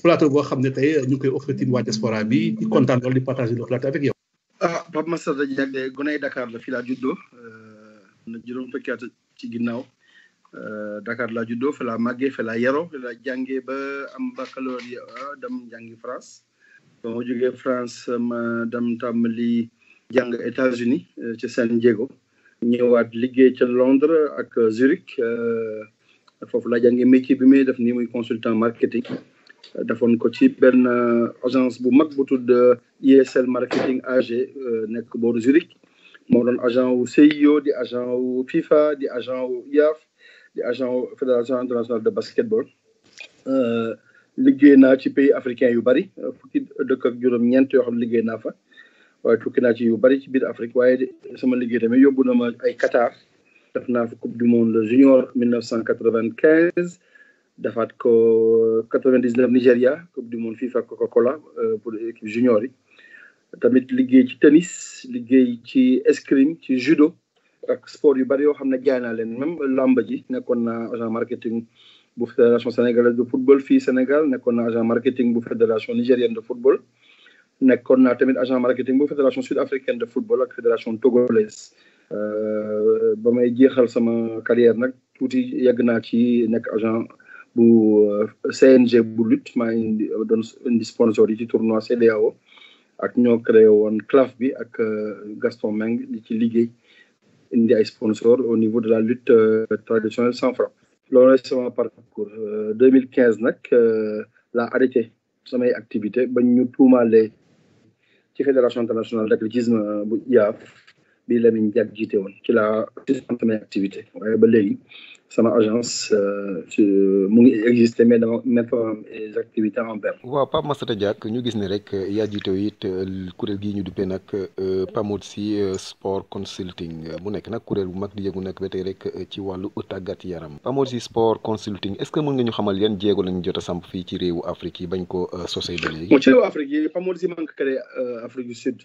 plateau boo xam ne tey ñu ngi koy offrir waa diaspora bi di kontaan loolu di partager le plateau avec yow. Pape Massata Diack de goney Dakar la fi laa juddoo na juróom fukki at ci ginnaaw Dakar laa juddoo fa laa màggee fa laa yaroo fa laa jàngee ba am baccalauréat dem jàngi France ba ma jógee France ma dem tàmbali jàng États-Unis ci San Diego ñëwaat liggéey ca Londres ak Zurich foofu laa jàngee métier bi muy def nii muy consultant marketing defoon ko ci benn agence bu mag bu tudd ISL marketing AG nekk booru Zurich moo doon agent wu CIO di agent wu FIFA di agent wu IAAF di agent wu fédération internationale de basketball liggéey naa ci pays africain yu bari fukki dëkk ak juróom-ñeent yoo xam ne liggéey naa fa waaye tukki naa ci yu bari ci biir Afrique waaye sama liggéey tamit yóbbu na ma ay Qatar def naa fa coupe du monde junior 1995 defaat ko 99 Nigeria coupe du monde FIFA Coca-Cola pour équipe junior yi tamit liggéey ci tennis liggéey ci escrime ci judo ak sport yu bari yoo xam ne jaay naa leen même lamba ji nekkoon naa agent marketing bu fédération sénégalaise de football fii Sénégal nekkoon naa agent marketing bu fédération nigérienne de football nekkoon naa tamit agent marketing bu fédération sud-africaine de football ak fédération togolaise ba may jeexal sama carrière nag tuuti yegg naa ci nekk agent bu CNG bu lutte maa doon indi sponsor yi ci tournoi CEDEAO ak ñoo créé woon CLAF bi ak Gaston Meng di ci liggéey indi ay sponsor au niveau de la lutte traditionnelle sans frappe. loolu sama parcours 2015 nag laa arrêté samay activité ba ñu tuumaale ci fédération internationale d'athlétisme bu IAAF bi Lamine Diack jiite woon ci la samay activité waaye ba léegi sama agence mu ngi existé mais dama mettre les activités en berne. waaw Pape Massata Diack ñu gis ne rek yaa jiite it kuréel gii ñu duppee nag PAMODSI sport consulting mu nekk nag kuréel bu mag di yëngu nag ba tey rek ci wàllu tàggat yaram PAMODSI sport consulting est-ce que mën nga ñu xamal yan jéego lañu jot a samp fii ci réewu Afrique yi bañ ko sosee ba léegi. ci réewu Afrique yi PAMODSI maa ngi ko créé Afrique du Sud.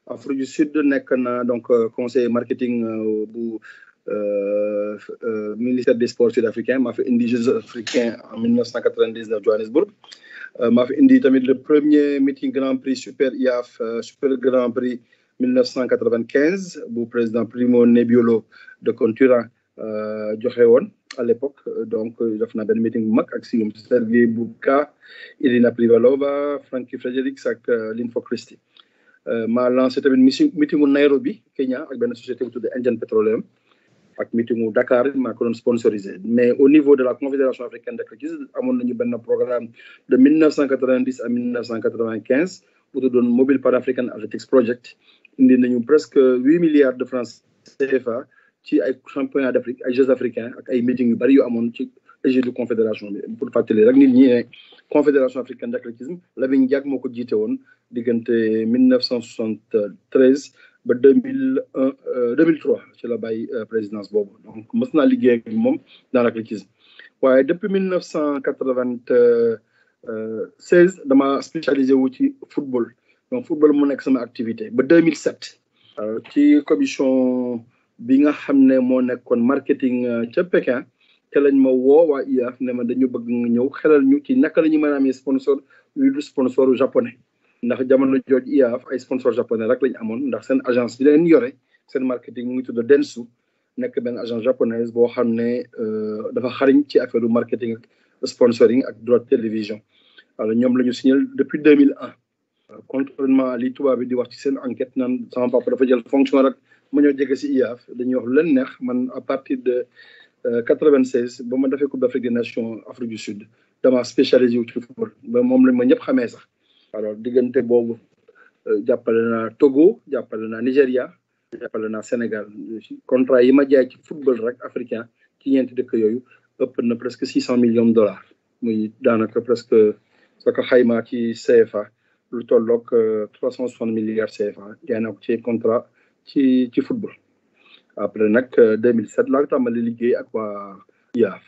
Afrique du Sud nekk na donc conseiller marketing bu ministère des sports sud-africain maa fi indi Jeux africains en 1999 Johannesburg maa fi indi tamit le premier meeting Grand Prix Super IAAF Super Grand Prix 1995 bu président Primo Nebiolo de Contura joxe woon à l'époque donc def naa benn meeting bu mag ak Sergei Bubka Irina Privalova Frankie Fredericks ak Linfo Christie maa lancé tamit meetingu Nairobi Kenya ak benn société bu tudd Indian Petroleum ak meetingu Dakar maa ko doon sponsorisé mais au niveau de la Confédération africaine d'athlétisme amoon nañu benn programme de 1990 à 1995 bu tuddoon Mobile Pan-African Athletics Project indi nañu presque 8 milliards de francs CFA ci ay championnats d'Afrique ay Jeux africains ak ay meetings yu bari yu amoon ci égide confédération bi pour fàttali rek nit ñi ne Confédération africaine d'athlétisme Lamine Diack moo ko jiite woon diggante 1973 ba 2003 ci la bàyyi présidence boobu donc mës naa liggéey ak moom dans l'athlétisme waaye depuis 1996 dama spécialisé wu ci football donc football mu nekk sama activité ba 2007 ci commission bi nga xam ne moo nekkoon marketing ca Pékin te lañ ma woo waa IAAF ne ma dañu bëgg nga ñëw xelal ñu ci naka la ñu mën a amee sponsor yu du sponsor japonais ndax jamono jooj IAAF ay sponsor japonais rek lañ amoon ndax seen agence bi leen yore seen marketing mu ngi tudd Dentsu nekk benn agence japonaise boo xam ne dafa xariñ ci affaire du marketing ak sponsoring ak droit de télévision alors ñoom la ñu signé depuis 2001 contrairement li tubaab bi di wax ci seen enquête naan sama papa dafa jël fonction rek ma ñëw jege si IAAF dañuy wax lu leen neex man à partir de 96 ba ma defee Coupe d'Afrique des Nations Afrique du Sud dama spécialisé wu ci football ba moom lañ ma ñëpp xamee sax alors diggante boobu jàppale naa Togo jàppale naa Nigéria jàppale naa Sénégal contrat yi ma jaay ci football rek africain ci ñeenti dëkk yooyu ëpp na presque 600 millions de dollars muy daanaka presque soo ko xaymaa ci CFA lu tolloog 360 milliards CFA jaay naa ko ci contrat ci football après nag 2007 laa tàmbali liggéey ak waa IAAF.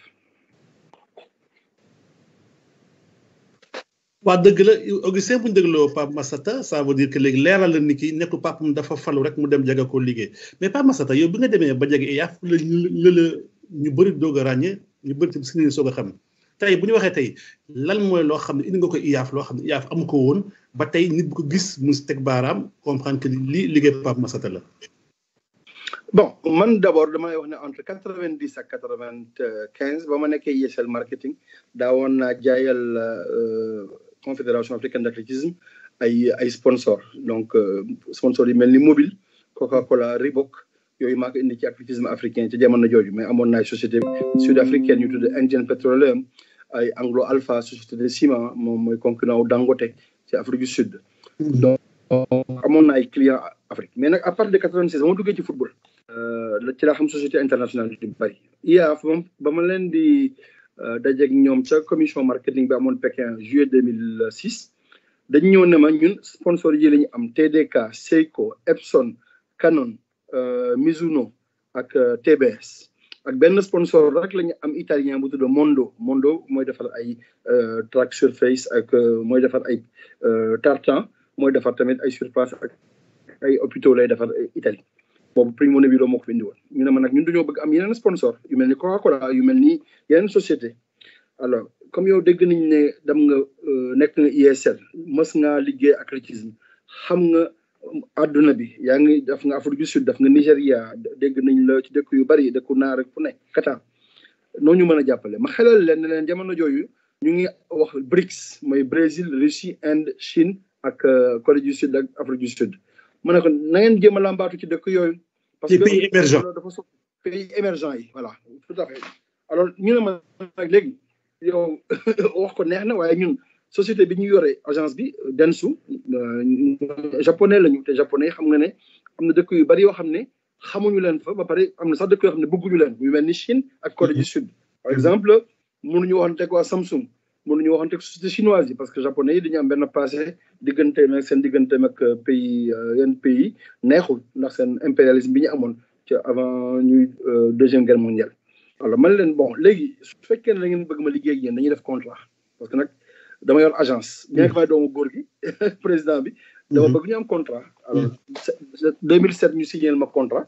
waa dëgg la Augustin bu ñu dégloo Pape Massata ça veut dire que léegi leeral la ni ki nekkul Pape dafa falu rek mu dem jege ko liggéey mais Pape Massata yow bi nga demee ba jege IAAF la ñu bëri doog a ràññee ñu bëri si ni soog a xam tey bu ñu waxee tey lan mooy loo xam ne indi nga ko IAAF loo xam ne IAAF amu ko woon ba tey nit bu ko gis mu si teg baaraam comprendre que lii liggéey Pape Massata la. bon man d'abord damay wax ne entre 90 ak 95 ba ma nekkee ISL marketing daawoon naa jaayal confédération africaine d'athlétisme ay sponsor donc sponsor yi mel ni Mobile Coca-Cola Reebok yooyu maa ko indi ci athlétisme africain ci jamono jooju mais amoon naa société sud-africaine ñu tudd Indian Petroleum ay Anglo Alpha société de ciment moom mooy concurrent wu Dangote ci Afrique du Sud. donc amoon na ay clients Afrique mais nag à partir de 96 ba ma duggee ci football. ci laa xam société internationale yu bari. IAAF moom ba ma leen di dajeeg ñoom ca commission marketing bi amoon Pékin juillet 2006 dañu ñëw ne ma ñun sponsor yi la ñu am TDK Seiko Epson Canon Mizuno ak TBS ak benn sponsor rek la ñu am italien bu tudd Mondo mooy defar ay track surface ak mooy defar ay tartan mooy defar tamit ay surface ak ay hôpitaux lay defar Italie boobu Primo Nobile moo ko fi indi woon ñu ne ma nag ñun dañoo bëgg am yeneen sponsor yu mel ni Coca-Cola yu mel ni yeneen société alors comme yow dégg nañ ne dem nga nekk nga ISL mës ngaa liggéey athlétisme xam nga àdduna bi yaa ngi def nga Afrique du Sud def nga Nigéria dégg nañ la ci dëkk yu bari dëkku naar rek fu ne Qatar noo ñu mën a jàppale ma xelal leen ne leen jamono jooju ñu ngi wax BRICS mooy Brésil Russie Inde Chine ak Corée du Sud ak Afrique du Sud ma ne ko na ngeen jéem a làmbaatu ci dëkk yooyu. parce que pays émergents dafa so pays émergents yi voilà tout à fait alors ñu ne ma nag léegi yow wax ko neex na waaye ñun société bi ñu yore agence bi Dentsu japonais lañu te japonais xam nga ne am na dëkk yu bari yoo xam ne xamuñu leen fa ba pare am na sax dëkk yoo xam ne bëgguñu leen yu mel ni Chine ak Corée du Sud. par exemple mënuñu waxanteeg waa Samsung mënuñu waxanteeg société chinoise yi parce que japonais yi dañu am benn passé digganteem ak seen digganteem ak pays yenn pays neexul ndax seen impérialisme bi ñu amoon ci avant ñuy deuxième guerre mondiale. alors man leen bon léegi su fekkee ne da ngeen bëgg ma liggéey ak yéen dañuy def contrat parce que nag dama yor agence bien que may doomu góor gi président bi dama bëgg ñu am contrat. alors 2007 ñu signé ma contrat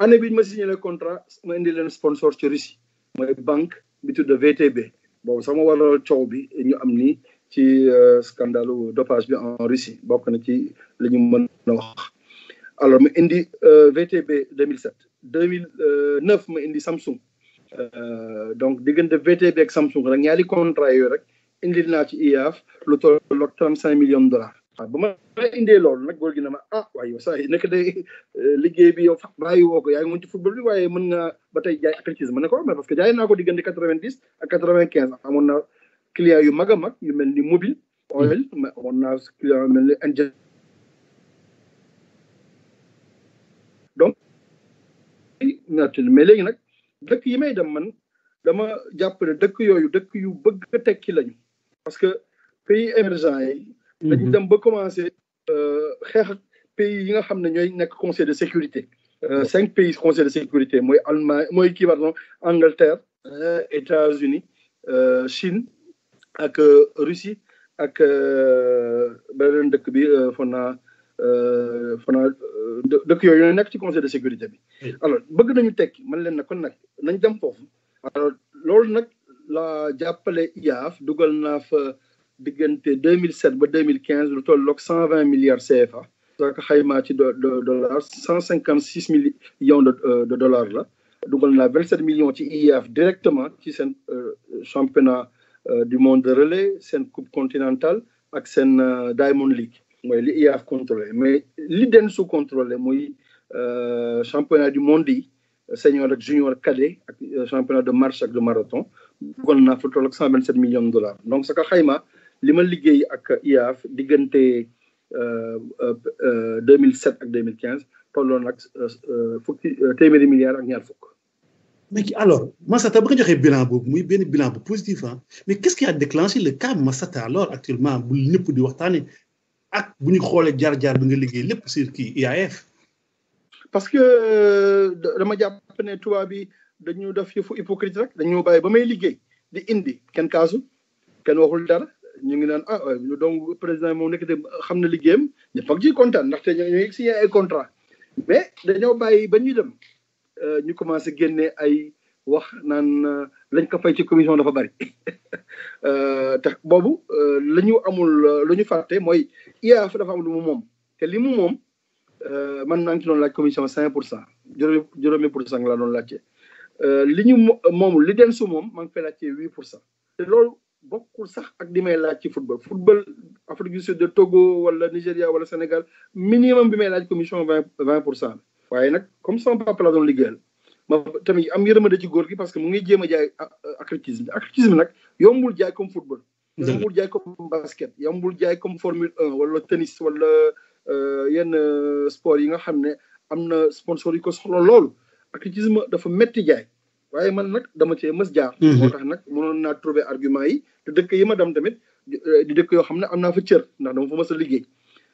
année bi ñu ma signé le contrat ma indi leen sponsor ci Russie mooy banque bi tudd VTB boobu sama waral coow bi ñu am ni ci scandale dopage bi en Russie bokk na ci li ñu mën a wax. alors ma indi VTB 2007 2009 ma indi Samsung donc diggante VTB ak Samsung rek ñaari contrat yooyu rek indi naa ci IAAF lu tolloog $35 millions. waaw ba ma indee loolu nag góor gi na ma waaye yow saa yi nekk day liggéey bi yow sax bàyyi woo ko yaa ngi mën ci football bi waaye mën nga ba tey jaay athlétisme ma ne ko mais parce que jaay naa ko diggante 90 ak 95 amoon na client yu mag a mag yu mel ni Mobile Oil mais amoon naa client yu mel ni Engine donc mais léegi nag dëkk yi may dem man dama jàpp ne dëkk yooyu dëkk yu bëgg a tekki lañu parce que pays émergents yi dañu dem ba commencé xeex ak pays yi nga xam ne ñooy nekk conseil de sécurité 5 pays conseil de sécurité mooy Allemagne mooy kii pardon Angleterre États-Unis Chine ak Russie ak beneen dëkk bi fana dëkk yooyu ñooy nekk ci conseil de sécurité bi alors bëgg nañu tekki man leen na kon nag nañ dem foofu alors loolu nag la jàppale IAAF dugal naa fa diggante 2007 ba 2015 lu tolloog 120 milliards CFA soo ko xaymaa ci dollars 156 millions de dollars la dugal naa 27 millions ci IAAF directement ci seen championnat du monde de relais seen coupe continentale ak seen Diamond League mooy li IAAF contrôlé mais li Dentsu contrôlé muy championnat du monde yi senior ak junior cadet ak championnat de marche ak de marathon dugal naa fa tolloog 127 millions de dollars donc soo ko xaymaa li ma liggéey ak IAAF diggante 2007 ak 2015 tolloon nag téeméeri milliards ak ñaar fukk. mais alors Massata ba nga joxee bilan boobu muy benn bilan bu positif mais qu'est-ce qui a déclenché le cas Massata alors actuellement bu ñëpp di waxtaanee ak bu ñu xoolee jaar-jaar bi nga liggéey lépp sur kii IAAF. parce que dama jàpp ne tubaab bi dañu def yëfu hypocrite rek dañu bàyyi ba may liggéey di indi kenn kaasu kenn waxul dara. ñu ngi naan donc président moom nekk te xam na liggéeyam ñëpp ak ci kontaan ndaxte ñoo ngi signé ay contrat mais dañoo bàyyi ba ñuy dem ñu commencé génne ay wax naan lañ ko fay ci commission dafa bari te boobu la ñu amul lu ñu fàtte mooy IAAF dafa am lu mu moom te li mu moom man naa ngi ci doon laaj commission 5% juróomi % laa doon laajte li ñu moom li den su moom maa ngi fay laajte 8% te loolu bokkul sax ak di may laaj ci football Afrique du Sud de Togo wala Nigéria wala Sénégal minimum bi may laaj commission 20% waaye nag comme sama papa la doon liggéeyal ma tamit am yërmande ci góor gi parce que mu ngi jéem a jaay athlétisme nag yombul jaay comme football yombul jaay comme basket yombul jaay comme Formule 1 wala tennis wala yenn sport yi nga xam ne am na sponsor yi ko soxla loolu athlétisme dafa metti jaay waaye man nag dama cee mës jaar moo tax nag mënoon naa trouver argument yi te dëkk yi ma dem tamit di dëkk yoo xam ne am naa fa cër ndax dama fa mës a liggéey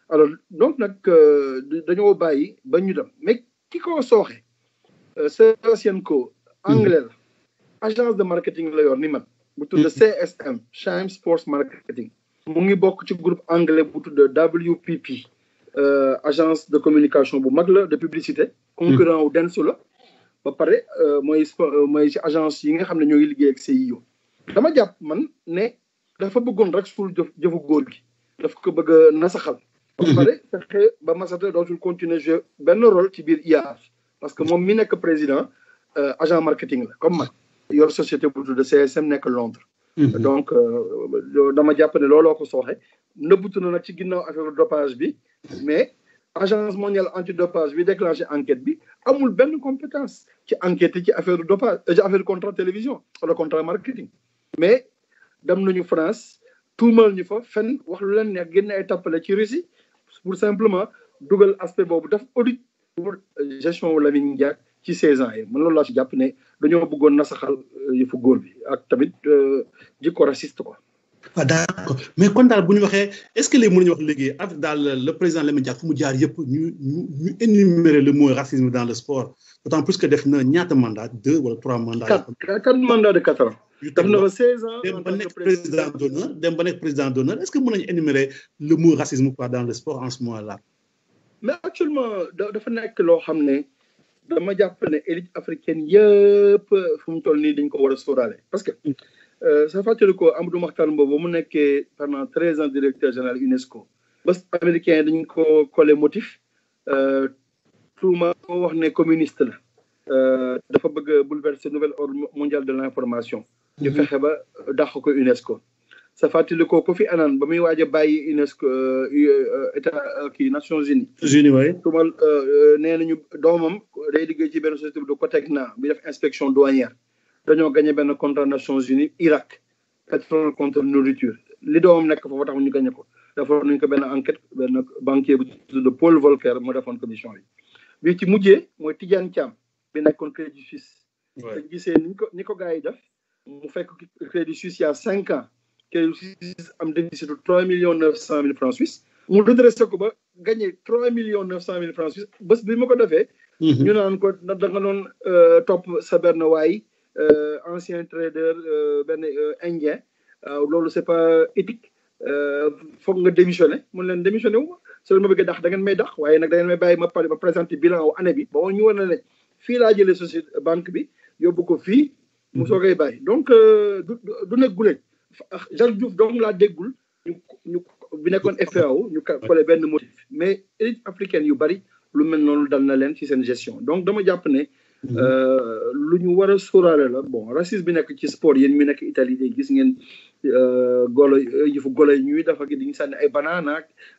alors donc nag dañoo bàyyi ba ñu dem mais ki ko sooxe Sosienko anglais la agence de marketing la yor ni man bu tudd CSM Chime Sports Marketing mu ngi bokk ci groupe anglais bu tudd WPP agence de communication bu mag la de publicité concurrent wu Dentsu la ba pare mooy ci agence yi nga xam ne ñoo ngi liggéey ak CIO dama jàpp man ne dafa bëggoon rek suul jëfu góor gi daf ko bëgg a nasaxal ba pare fexe ba Massata dootul continuer jouer benn rôle ci biir IAAF parce que moom mi nekk président agent marketing la comme man yor société bu tudd CSM nekk Londres donc dama jàpp ne looloo ko sooxe nëbbutu na nag ci ginnaaw affaire dopage bi mais agence mondiale antidopage bi déclenché enquête bi amul benn compétence ci enquête ci affaire dopage ci affaire contrat télévision wala contrat marketing mais dem nañu France tuumal ñu fa fenn wax lu leen neex génne ay tappale ci Russie pour simplement dugal aspect boobu daf audit pour gestion wu Lamine Diack ci 16 ans yi man loolu laa si jàpp ne dañoo bëggoon nasaxal yëfu góor bi ak tamit jikko raciste quoi. ah d'accord mais kon daal bu ñu waxee est-ce que léegi mën nañu wax léegi avec daal le président Lamine Diack fu mu jaar yëpp ñu énumérer le mot racisme dans le sport d'autant plus que def na ñaata mandat 2 wala 3 mandats. 4 mandats de 4 ans. def na fa 16 ans dem ba nekk président d'honneur est-ce que mën nañu énumérer le mot racisme quoi dans le sport en ce moment-là. mais actuellement dafa nekk loo xam ne dama jàpp ne élite africaine yëpp fu mu toll nii dañ ko war a sóoraale parce que. sa fàttali ko Amadou Mahtar Mbow ba mu nekkee pendant 13 ans directeur général UNESCO bés américain dañ ko collé motif tuuma ko wax ne communiste la dafa bëgg a bouleverser nouvel ordre mondial de l'information ñu fexe ba dàq ko UNESCO sa fàttali ko Kofi Annan ba muy waaj a bàyyi UNESCO état kii Nations Unies waaye tuumal nee nañu doomam day liggéey ci benn société bu de Cotecna bi def inspection douanière dañoo gagné benn contrat Nations Unies Irak pétrole contre nourriture li doomam nekk foofu tax ñu gagné ko defoon nañu ko benn enquête benn banquier bu tudd Paul Volcker moo defoon commission bi ci mujjee mooy Tidiane Thiam bi nekkoon Crédit Suisse te gisee ni ko gars yi def mu fekk Crédit Suisse il y a 5 ans Crédit Suisse am déficit 3,9 millions francs suisses mu redressé ko ba gagné 3,9 millions francs suisses bés bi ma ko defee ñu naan ko da nga doon topp sa benn waay ancien trader benn indien loolu c'est pas éthique foog nga démissionné mun leen démissionné wu ma soo ma bëggee dax da ngeen may dax waaye nag da ngeen may bàyyi ma présenter bilan wu année bi ba ñu war na ne fii laa jëlee société banque bi yóbbu ko fii mu soo koy bàyyi donc du nekk guleet Jacques Diouf donc laa déggul ñu bi nekkoon FAO ñu collé benn motif mais élite africaine yu bari lu mel noonu dal na leen ci seen gestion donc dama jàpp ne lu ñu war a sóoraale la bon racisme bi nekk ci sport yéen mi nekk Italie de gis ngeen golo yëfu golo yi ñuy dafa gi diñu sànni ay banana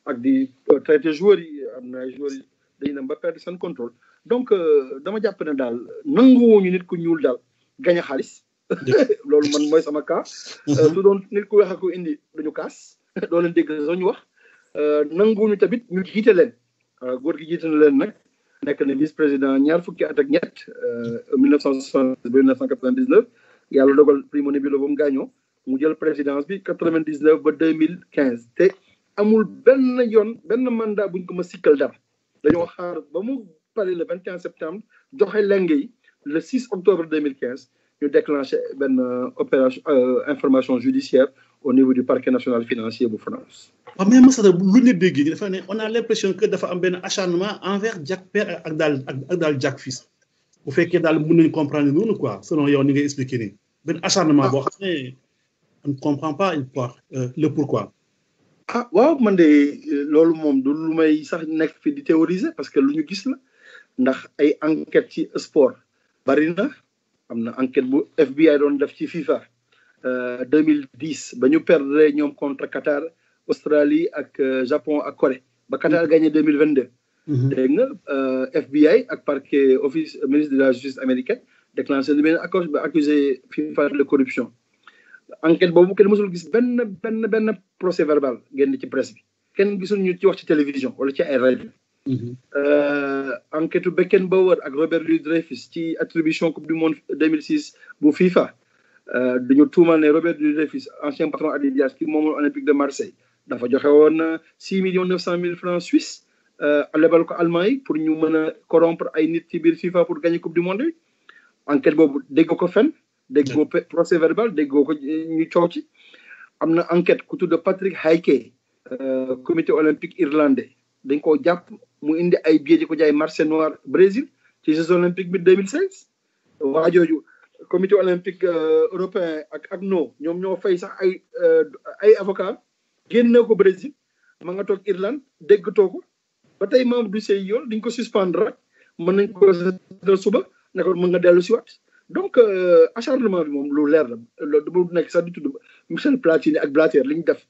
ak di traité joueurs yi am na ay joueurs yi dañu dem ba perdre seen contrôle donc dama jàpp ne daal nanguwuñu nit ku ñuul daal gañ a xaalis loolu man mooy sama cas su doon nit ku weex a ko indi duñu kaas doo leen dégg sax ñu wax nanguwuñu tamit ñu jiite leen góor gi jiite na leen nag nekk na vice président ñaar fukki at ak ñett 1960 ba 1999 yàlla dogal Primo Nobile ba mu gaañoo mu jël présidence bi 99 ba 2015 te amul benn yoon benn mandat buñ ko ma sikkal dara dañoo xaar ba mu pare le 21 septembre joxe lenge yi le 6 octobre 2015 ñu déclenché benn opération information judiciaire au niveau du parquet national financier bu France. waaw mais Massata lu ñu déggee dafa ne on a l'impression que dafa am benn acharnement envers Diack père ak daal Diack fils bu fekkee daal mën nañu comprendre noonu quoi selon yow ni ngay expliquer nii benn acharnement boo xam ne on ne comprend pas le pourquoi. waaw man de loolu moom du lu may sax nekk fi di théoriser parce que lu ñu gis la ndax ay enquête ci sport bari na am na enquête bu FBI doon def ci FIFA 2010 ba ñu perdre ñoom contre Qatar Australie ak Japon ak Corée ba Qatar gagné 2022. dégg nga FBI ak parquet office ministre de la justice américaine déclenché lu benn accord ba accusé FIFA de corruption. enquête boobu kenn mësul gis benn procès verbal génn ci presse bi kenn gisul ñu ci wax ci télévision wala ci ay rajo. enquête Beckenbauer ak Robert Louis Dreyfus ci attribution coupe du monde 2006 bu FIFA dañu tuumal ne Robert Louis Dreyfus ancien patron Adidas ki moomoon Olympique de Marseille dafa joxe woon 6,9 millions francs suisses lebal ko Allemagne yi pour ñu mën a corrompre ay nit ci biir FIFA pour gagner coupe du monde bi enquête boobu dégg ko fenn. déggoo procès verbal déggoo ko ñu coow ci am na enquête ku tudd Patrick Hickey comité olympique irlandais dañ koo jàpp mu indi ay billets di ko jaay marché noir Brésil ci Jeux olympiques bi 2016 waa jooju comité olympique européen ak ACNO ñoom ñoo fay sax ay avocat génne ko Brésil ma nga toog Irlande déggatoo ko ba tey membre du CIO dañ ko suspendre rek mën nañ ko dal suba ne ko mën nga dellu si waat donc acharnement bi moom lu leer la loolu du nekk sax di tudd Michel Platini ak Blatter li ñu def.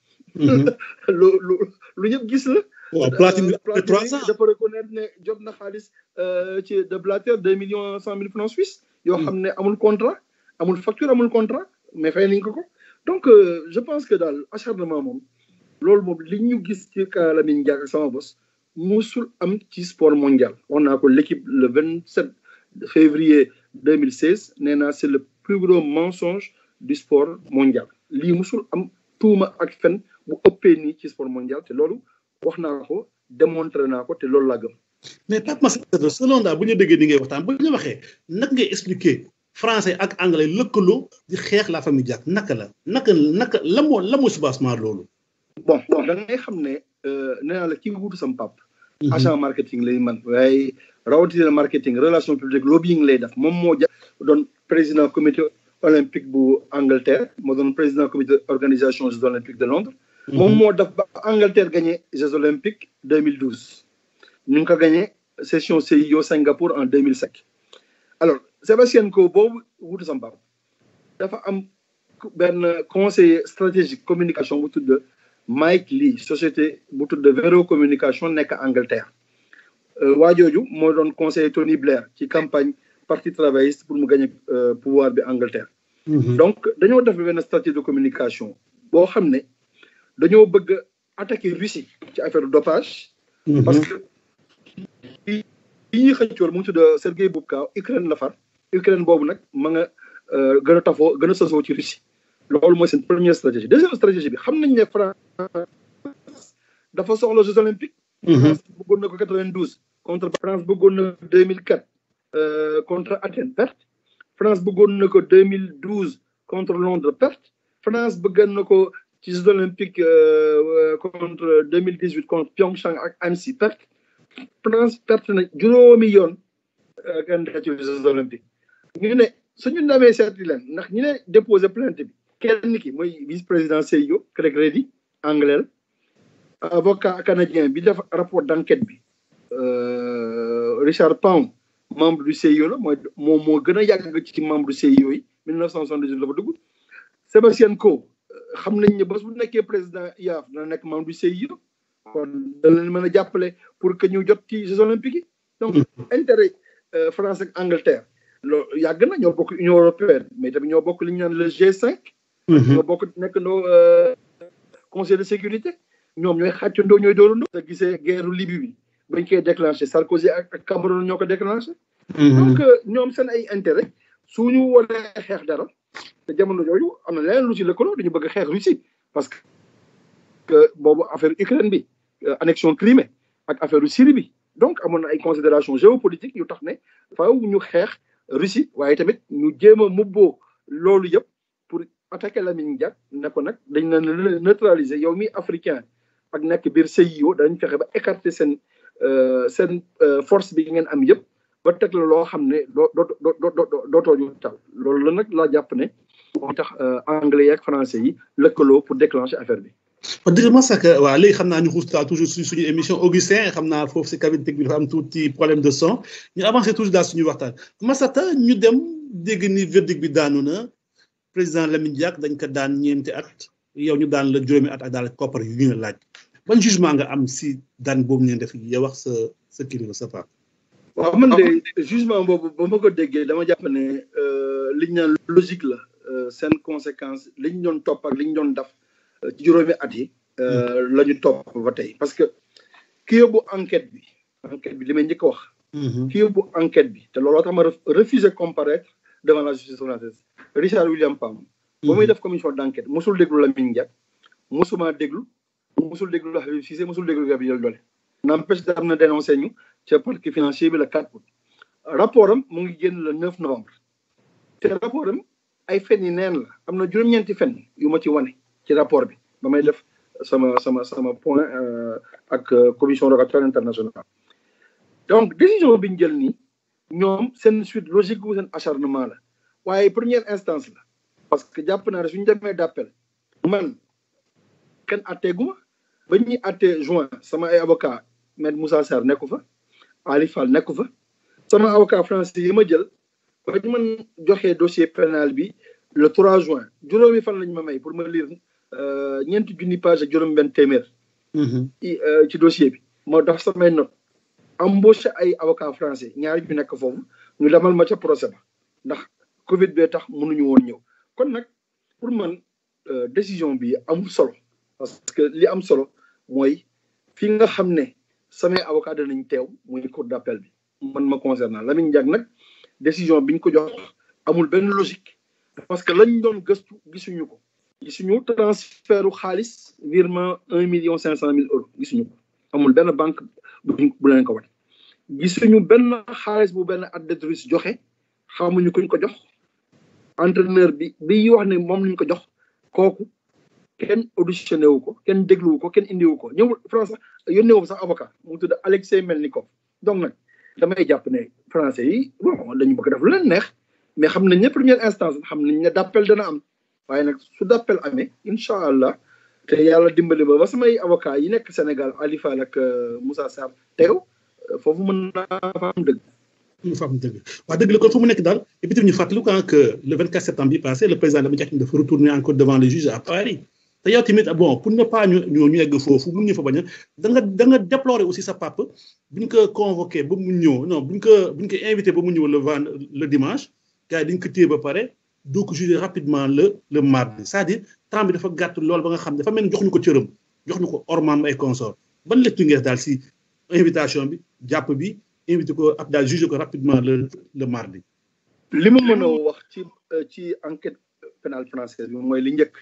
lu ñëpp gis la. waaw Platini après 3 ans dafa reconnaître ne jot na xaalis ci de Blatter 2,1 millions francs suisses. yoo xam ne amul contrat amul facture amul contrat mais fay nañ ko. donc je pense que daal acharnement moom loolu moom li ñu gis ci ka Lamine Diack ak sama bos musul am ci sport mondial. wax naa ko l'équipe le 27 février 2016 nee naa c'est le plus gros mensonge du sport mondial lii musul am tuuma ak fen bu ëppee nii ci sport mondial te loolu wax naa ko démontré naa ko te loolu laa gëm. mais Pape Massata selon daal bu ñu déggee ni ngay waxtaan bu ñu waxee naka ngay expliquer français ak anglais lëkkaloo di xeex la famille Diack naka la moo soubassement loolu. bon da ngay xam ne nee naa la ki nga wutu sam pap agent marketing lay man waaye rawatina marketing relation publique lobbying lay def moom moo doon président comité olympique bu Angleterre moo doon président comité organisation Jeux olympiques de Londres. moom moo def ba Angleterre gagné Jeux olympiques 2012. ñu ngi ko gagné session CIO Singapour en 2005. alors Sébastien Coe boobu wutu sam pap dafa am benn conseiller stratégique communication bu tudd Mike Lee société bu tudd Vero Communication nekk Angleterre. waa jooju moo doon conseiller Tony Blair ci campagne parti travailliste pour mu gagner pouvoir bi Angleterre. donc dañoo def benn stratégie de communication boo xam ne dañoo bëgg attaquer Russie ci affaire dopage. parce que yi ñuy xëccool mu ngi tudd Sergei Bubka Ukraine la far Ukraine boobu nag ma nga gën a sosoo ci Russie. loolu mooy seen première stratégie deuxième stratégie bi xam nañ ne France dafa soxla Jeux olympiques. France bëggoon na ko 92 contre France bëggoon na 2004 contre Athènes perte. France bëggoon na ko 2012 contre Londres perte. France bëggoon na ko ci Jeux olympiques contre 2018 contre Pyeongchang ak Annecy perte. France perte na juróomi yoon candidature Jeux olympiques. ñu ne suñu namee seetli leen ndax ñu ne déposé plainte bi. kenn ki mooy vice-président CIO Craig Reddy anglais avocat canadien bi def rapport d'enquête bi Richard Pound membre du CIO la mooy moom moo gën a yàgg ci membre du CIO yi 1978 la fa dugg Sébastien Coe xam nañ ne bés bu nekkee président IAAF dana nekk membre du CIO kon dana leen mën a jàppale pour que ñu jot ci Jeux olympiques yi donc intérêt France ak Angleterre loolu yàgg na ñoo bokk Union européenne mais tamit ñoo bokk li ñu naan le G5 ñoo bokk nekk ndoo conseil de sécurité ñoom ñooy xàccandoo ñooy dóorandoo te gisee guerre Libye bi bañ koy déclenché Sarkozy ak Cameroun ñoo ko déclenché donc ñoom seen ay intérêt suñu waree xeex dara te jamono jooju am na leneen lu ci lëkkaloo dañu bëgg xeex Russie parce que boobu affaire Ukraine bi annexion Crimée ak affaire Syrie bi donc amoon na ay considération géopolitique yu tax ne faaw ñu xeex Russie waaye tamit ñu jéem a mubboo loolu yëpp pour attaquer Lamine Diack ne ko nag dañ na neutraliser yow mi africain ak nekk biir CIO dañ fexe ba écarter seen force bi ngeen am yëpp ba teg la loo xam ne dootoo ñu tal loolu la nag laa jàpp ne moo tax anglais ak français yi lëkkaloo pour déclencher affaire bi. wax dëgg Massata waaw léegi xam naa ñu xuus toujours suñu émission Augustin xam naa foofu si cabine technique bi dafa am tuuti problème de son ñu avancé toujours daal suñuy waxtaan Massata ñu dem dégg ni verdict bi daanu na président Lamine Diack dañ ko daan ñeenti at yow ñu daan la juróomi at ak daal koppar yu ñu laaj ban jugement nga am si daan boobu ngeen def yow wax sa kilifa sa papa. waaw man de jugement boobu ba ma ko déggee dama jàpp ne liñ naan logique la seen conséquence liñ doon topp ak liñ doon def ci juróomi at yi la ñu topp ba tey parce que ki yóbbu enquête bi li may njëkk a wax ki yóbbu enquête bi te looloo tax ma refuser comparaître devant la justice française Richard William Pam ba muy def commission d'enquête mosul déglu Lamine Diack mosuma déglu Habib Cissé mosul déglu Gabriel Dollé n'empêche dam na dénoncé ñu ca parquet financier bi le 4 août rapport am mu ngi génn le 9 novembre te rapport am ay fen yi neen la am na juróom-ñeenti fen yu ma ci wane ci rapport bi ba may def sama point ak commission rogatoire internationale donc décision bi ñu jël nii ñoom seen suite logique wu seen acharnement la waaye première instance la parce que jàpp naa ne suñu demee d'appel man kenn atteeguma ba ñuy attee juin sama ay avocat maître Moussa Sarr nekku fa Ali Fall nekku fa sama avocat français yi ma jël ba ñu mën joxee dossier pénal bi le 3 juin juróomi fan lañ ma may pour ma lire ñeenti junni page ak juróom benn téeméer ci dossier bi moo tax samay note embauché ay avocat français ñaari ñu nekk foofu ñu demal ma ca procès ba ndax Covid bee tax mënuñu woon ñëw kon nag pour man décision bi amul solo parce que li am solo mooy fi nga xam ne samay avocat danañ teew muy cour d'appel bi man ma concernant Lamine Diack nag décision biñ ko jox amul benn logique parce que lañ doon gëstu gisuñu ko transfertu xaalis virement 1,5 million euros gisuñu ko amul benn banque bu leen ko wat gisuñu benn xaalis bu benn athlète russe joxe xamuñu kuñ ko jox entraîneur bi wax ne moom lañ ko jox kooku kenn auditionné wu ko kenn dégluwu ko kenn indiwu ko ñëwul France yónnee wu sax avocat mu tudd Alexei Melnikov donc nag damay jàpp ne français yi bon dañu bëgg def lu leen neex mais xam nañ ne première instance xam nañ ne d'appel dana am waaye nag su d'appel amee incha allah te yàlla dimbali ba samay avocat yi nekk Sénégal Ali Fall ak Moussa Sarr teew foofu mën naa fa am dëgg. waaw dëgg la kon fu mu nekk daal et puis ñu fàttali ko que le 24 septembre bi passé le président Lamine Diack dafa retourner encore devant les juges à Paris te yow tamit bon pour ne pas ñu egg foofu mun ñu fa bañ a da nga déplorer aussi sa papa bu ñu ko convoqué ba mu ñëw non bu ñu ko invité ba mu ñëw le dimanche gars yi dañ ko téye ba pare doo ko juger rapidement le mardi c'est-à-dire temps bi dafa gàtt lool ba nga xam ne dafa mel ni jox ñu ko cëram jox ñu ko ormam ay consort ban lecture ngeen daal si invitation bi jàpp bi invité ko ab daal juger ko rapidement le mardi. li ma mën a wax ci enquête pénale française bi mooy li njëkk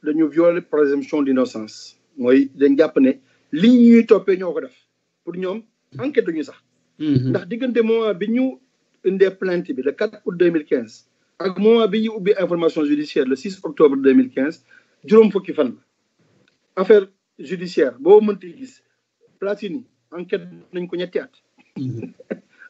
dañu violer présomption d'innocence mooy dañ jàpp ne li ñuy toppee ñoo ko def pour ñoom enquête duñu sax ndax diggante moment bi ñu indee plainte bi le 4 août 2015 ak moment bi ñu ubbi information judiciaire le 6 octobre 2015 juróom fukki fan la affaire judiciaire boo mënti gis Platini enquête nañ ko ñetti at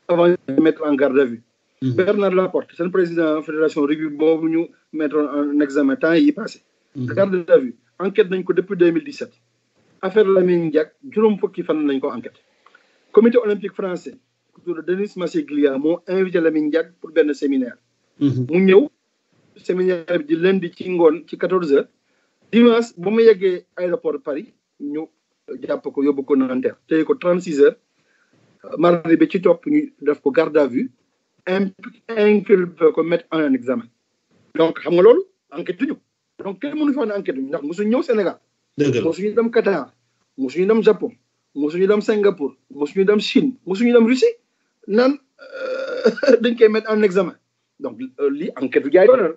avant de mettre en garde à vue Bernard Laporte seen président fédération rugby boobu ñu mettre en examen temps yi passé garde à vue enquête nañ ko depuis 2017 affaire Lamine Diack juróom fukki fan lañ ko enquête comité olympique français de Denis Masséglia moo invité Lamine Diack pour benn séminaire mu ñëw séminaire bi di lundi ci ngoon ci 14h dimanche ba mu yeggee aéroport Paris ñu jàpp ko yóbbu ko Nanterre téye ko 36 heures mardi bi ci topp ñu def ko garde à vue inculpé ko mettre en examen donc xam nga loolu enquête ñu donc kenn mënu fa ne enquête ñu ndax mosuñu ñëw Sénégal mosuñu dem Qatar mosuñu dem Japon mosuñu dem Singapour mosuñu dem Chine mosuñu dem Russie naan dañ koy mettre en examen donc lii enquête bi jaay doon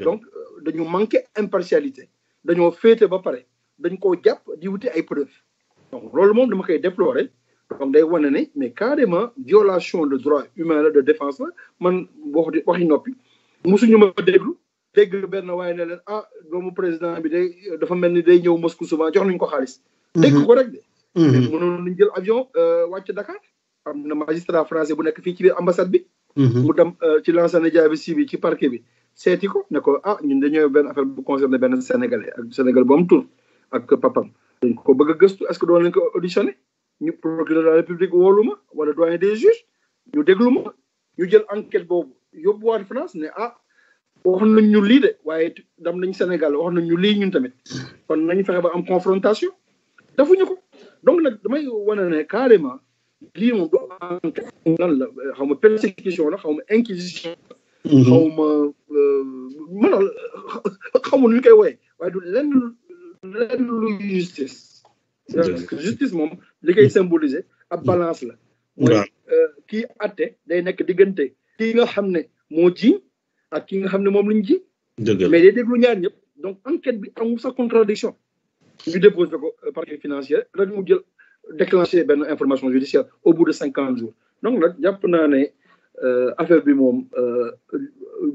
donc dañu manqué impartialité dañoo féete ba pare dañ koo jàpp di wuti ay preuves donc loolu moom dama koy déplorer donc day wane ne mais carrément violation de droit humain la de défense la man waxi noppi mosuñu ma dégg benn waaye ne leen doomu président bi day dafa mel ni day ñëw Moscou souvent jox nañ ko xaalis dégg ko rek de mënoon nañ jël avion wàcc Dakar am na magistrat français bu nekk fii ci biir ambassade bi. mu dem ci Lansana Diaby Sy bi ci parquet bi seeti ko ne ko ñun dañoo benn affaire bu concerné benn sénégalais ak Sénégal bu am tur ak papam dañ ko bëgg a gëstu est-ce que doon nañ ko auditionné ñu procureur de la République woolu ma wala doyen des juges ñu déglu ma ñu jël enquête boobu yóbbuwaat France ne wax nañ ñu lii de waaye dam nañ Sénégal wax nañ ñu lii ñun tamit kon nañu fexe ba am confrontation defuñu ko donc nag damay wane ne carrément lii moom du enquête lan la xaw ma persécution la xaw ma inquisition xaw ma mënal xaw ma nu ñu koy wooye waaye du lenn lu justice parce que justice moom li koy symboliser ab balance la mooy kii atte day nekk diggante kii nga xam ne moo jiiñ ak ki nga xam ne moom lañ ji mais day déglu ñaar ñëpp donc enquête bi amul sa contradiction ñu déposé ko parquet financier rek mu jël déclenché benn information judiciaire au bout de 50 jours donc nag jàpp naa ne affaire bi moom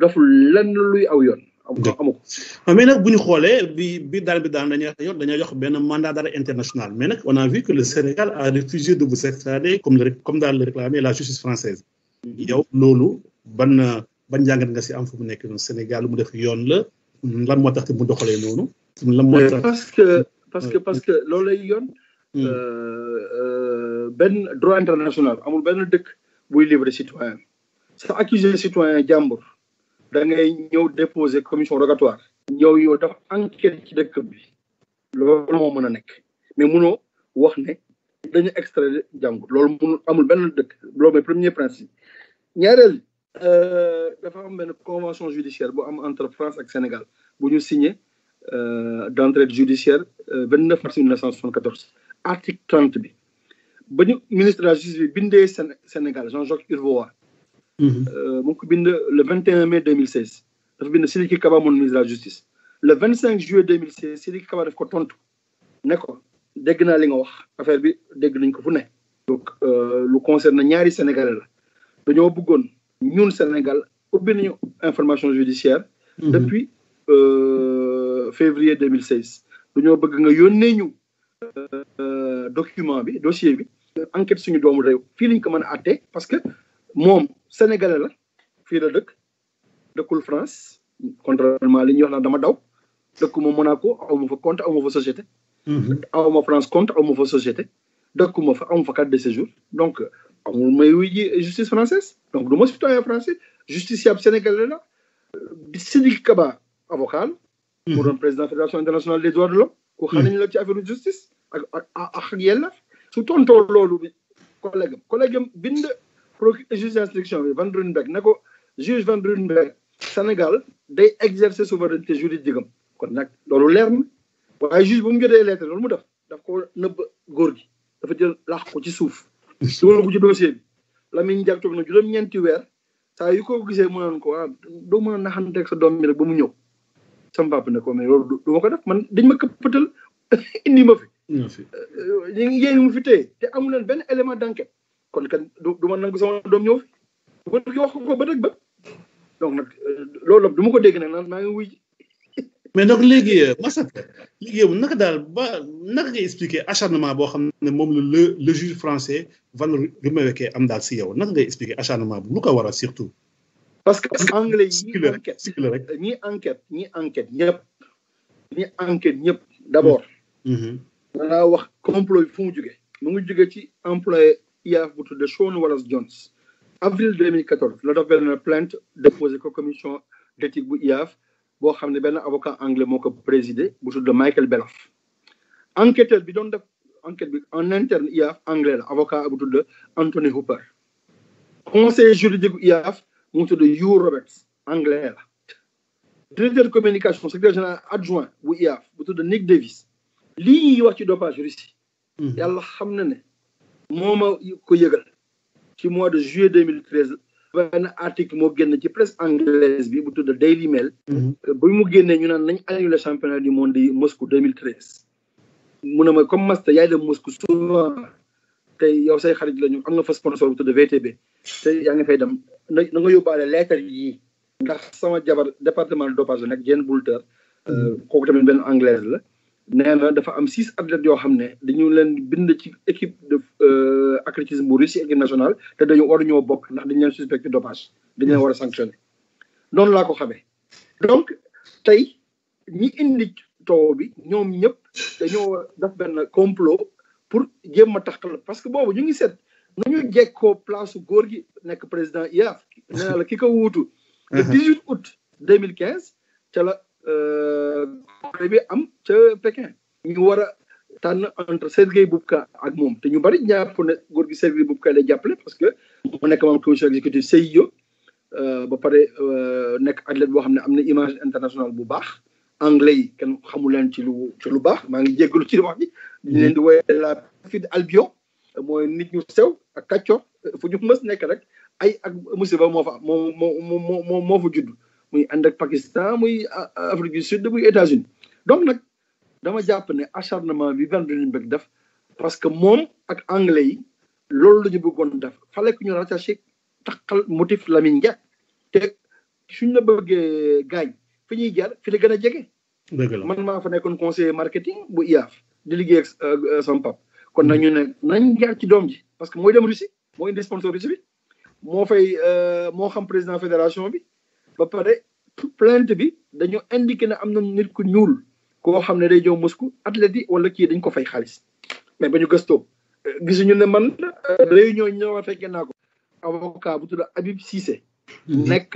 daful lenn luy aw yoon amu ko mais nag bu ñu xoolee bi daal dañoo jox benn mandat d'arrêt international mais nag on a vu que le Sénégal a refusé de vous extrader comme daal le réclamait la justice française yow loolu ban jàngat nga si am fu mu nekk noonu Sénégal mu def yoon la lan moo tax te mu doxalee noonu. lan moo tax parce que loolu lay yoon. benn droit international amul benn dëkk buy livrer citoyen sa accusé citoyen jàmbur da ngay ñëw déposer commission rogatoire. yow dafa enquête ci dëkk bi loolu moo mën a nekk mais munoo wax ne dañu extrader jàmbur loolu munul amul benn dëkk loolu mooy premier principe ñaareel. dafa am benn convention judiciaire bu am entre France ak Sénégal bu ñu signé d'entraide judiciaire 29 mars 1974 article 30 bi ba ñu ministre de la justice bi bindee Sénégal Jean-Jacques Urvoa mu ngi ko bind le 21 mai 2016 dafa bind Sidiki Kaba moom ministre de la justice le 25 juillet 2016 Sidiki Kaba daf ko tontu ne ko dégg naa li nga wax affaire bi dégg nañ ko fu ne donc lu concerne ñaari Sénégalais la dañoo bëggoon ñun Sénégal ubbi nañu information judiciaire depuis février 2016 dañoo bëgg nga yónnee ñu document bi dossier bi enquête suñu doomu réew fii lañ ko mën a àtte parce que moom sénégalais la fii la dëkkul France contrairement li ñuy wax naan dama daw dëkkuma Monaco aw ma fa compte aw ma fa société aw ma France compte aw ma fa société dëkkuma fa aw ma fa carte de séjour donc amul may wuy ji justice française donc du ma citoyen français justiciable sénégalais la Sidiki Kaba avocat pour un président fédération internationale des droits de l'homme ku xam nañ la ci affaire justice ak yella su tontoo loolu bi collègue am bind juge d'instruction bi Van Ruynbeck ne ko juge Van Ruynbeck Sénégal day exercer souveraineté juridique am kon nag loolu leer na waaye juge bu mu jotee lettre loolu mu daf ko nëbb góor gi dafa jël laax ko ci suuf dugal ko ci dossier bi Lamine Diack toog na juróom-ñeenti weer saa yu ko gisee mu naan ko doo mën a naxanteeg sa doom bi rek ba mu ñëw sama papa ne ko mais loolu du ma ko def man dañ ma këppatal indi ma fi yéen mu fi téye te amu leen benn élément d'enquête kon kan du ma nangu sama doom ñëw fi bu wax ko ba dëgg ba donc nag loolu du ma ko dégg nag naan maa ngi wuy mais donc léegi Massata léegi yow naka ngay expliquer acharnement boo xam ne moom le juge français Van Ruymbeck am daal si yow naka ngay expliquer acharnement bu lu ko waral surtout. parce que anglais ñi enquête ñëpp d'abord. danaa wax complot bi fu mu jógee mu ngi jógee ci employé IAAF bu tudd Sean Wallace Jones avril 2014 la def benn plainte déposé ko commission d'éthique bu IAAF boo xam ne benn avocat anglais moo ko présidé bu tudd Michael Beloff enquêteur bi doon def enquête bi en interne IAAF anglais la avocat bu tudd Anthony Hooper conseiller juridique bu IAAF mu tudd Hugh Roberts anglais la directeur de communication secrétaire général adjoint bu IAAF bu tudd Nick Davis lii ñuy wax ci dopage Russie yàlla xam na ne moo ma ko yëgal ci mois de juillet 2013 benn article moo génn ci presse anglaise bi bu tudd Daily Mail bu mu génnee ñu naan nañ annulé championnat du monde yi Moscou 2013 mu ne ma comme master yaay dem Moscou souvent tey yow say xarit la ñu am nga fa sponsor bu tudd VTB te yaa ngi fay dem na nga yóbbaale lettre yi ndax sama jabar département de dopage la nekk Jane Boulter kooku tamit benn anglaise la nee na dafa am 6 athlètes yoo xam ne dañu leen bind ci équipe de athlétisme bu Russie équipe nationale te dañu war ñoo bokk ndax dañu leen suspecté dopage dañu leen war a sanctionné noonu laa ko xamee donc tey ñi indi coow bi ñoom ñëpp dañoo def benn complot pour jéem a taxal parce que boobu ñu ngi seet nu ñu jekkoo place góor gi nekk président IAAF nee na la ki ko wuutu le 18 août 2015 ca la bi am ca Pékin ñu war a tànn entre Sergei Bubka ak moom te ñu bari ñàpp ne góor gi Sergei Bubka lay jàppale parce que mu nekk moom commission exécutive CIO ba pare nekk athlète boo xam ne am na image internationale bu baax anglais yi kenn xamu leen ci lu baax maa ngi jéggalu ci wax ji ñu leen di woowee la perfide albion mooy nit ñu sew ak kàccoor fu ñu mës nekk rek ay ak musiba moo fa moo fa judd muy ànd ak Pakistan muy Afrique du Sud muy États-Unis donc nag dama jàpp ne acharnement bi Van Ruylenburg def parce que moom ak anglais yi loolu la ñu bëggoon def fallait que ñu rattaché taxal motif Lamine Diack te suñ la bëggee gaañ fi ñuy jaar fi la gën a jege. man maa fa nekkoon conseiller marketing bu IAAF di liggéey ak sama pap kon nag ñu ne nañ jaar ci doom ji parce que mooy dem Russie moo indi sponsor Russie bi moo fay moo xam président fédération bi ba pare plainte bi dañu indiqué ne am na nit ku ñuul koo xam ne day ñëw Moscou athlète yi wala kii dañ ko fay xaalis mais ba ñu gëstoo gisuñu ne man réunion ñëw fekkee naa ko avocat bu tudd Habib Cissé nekk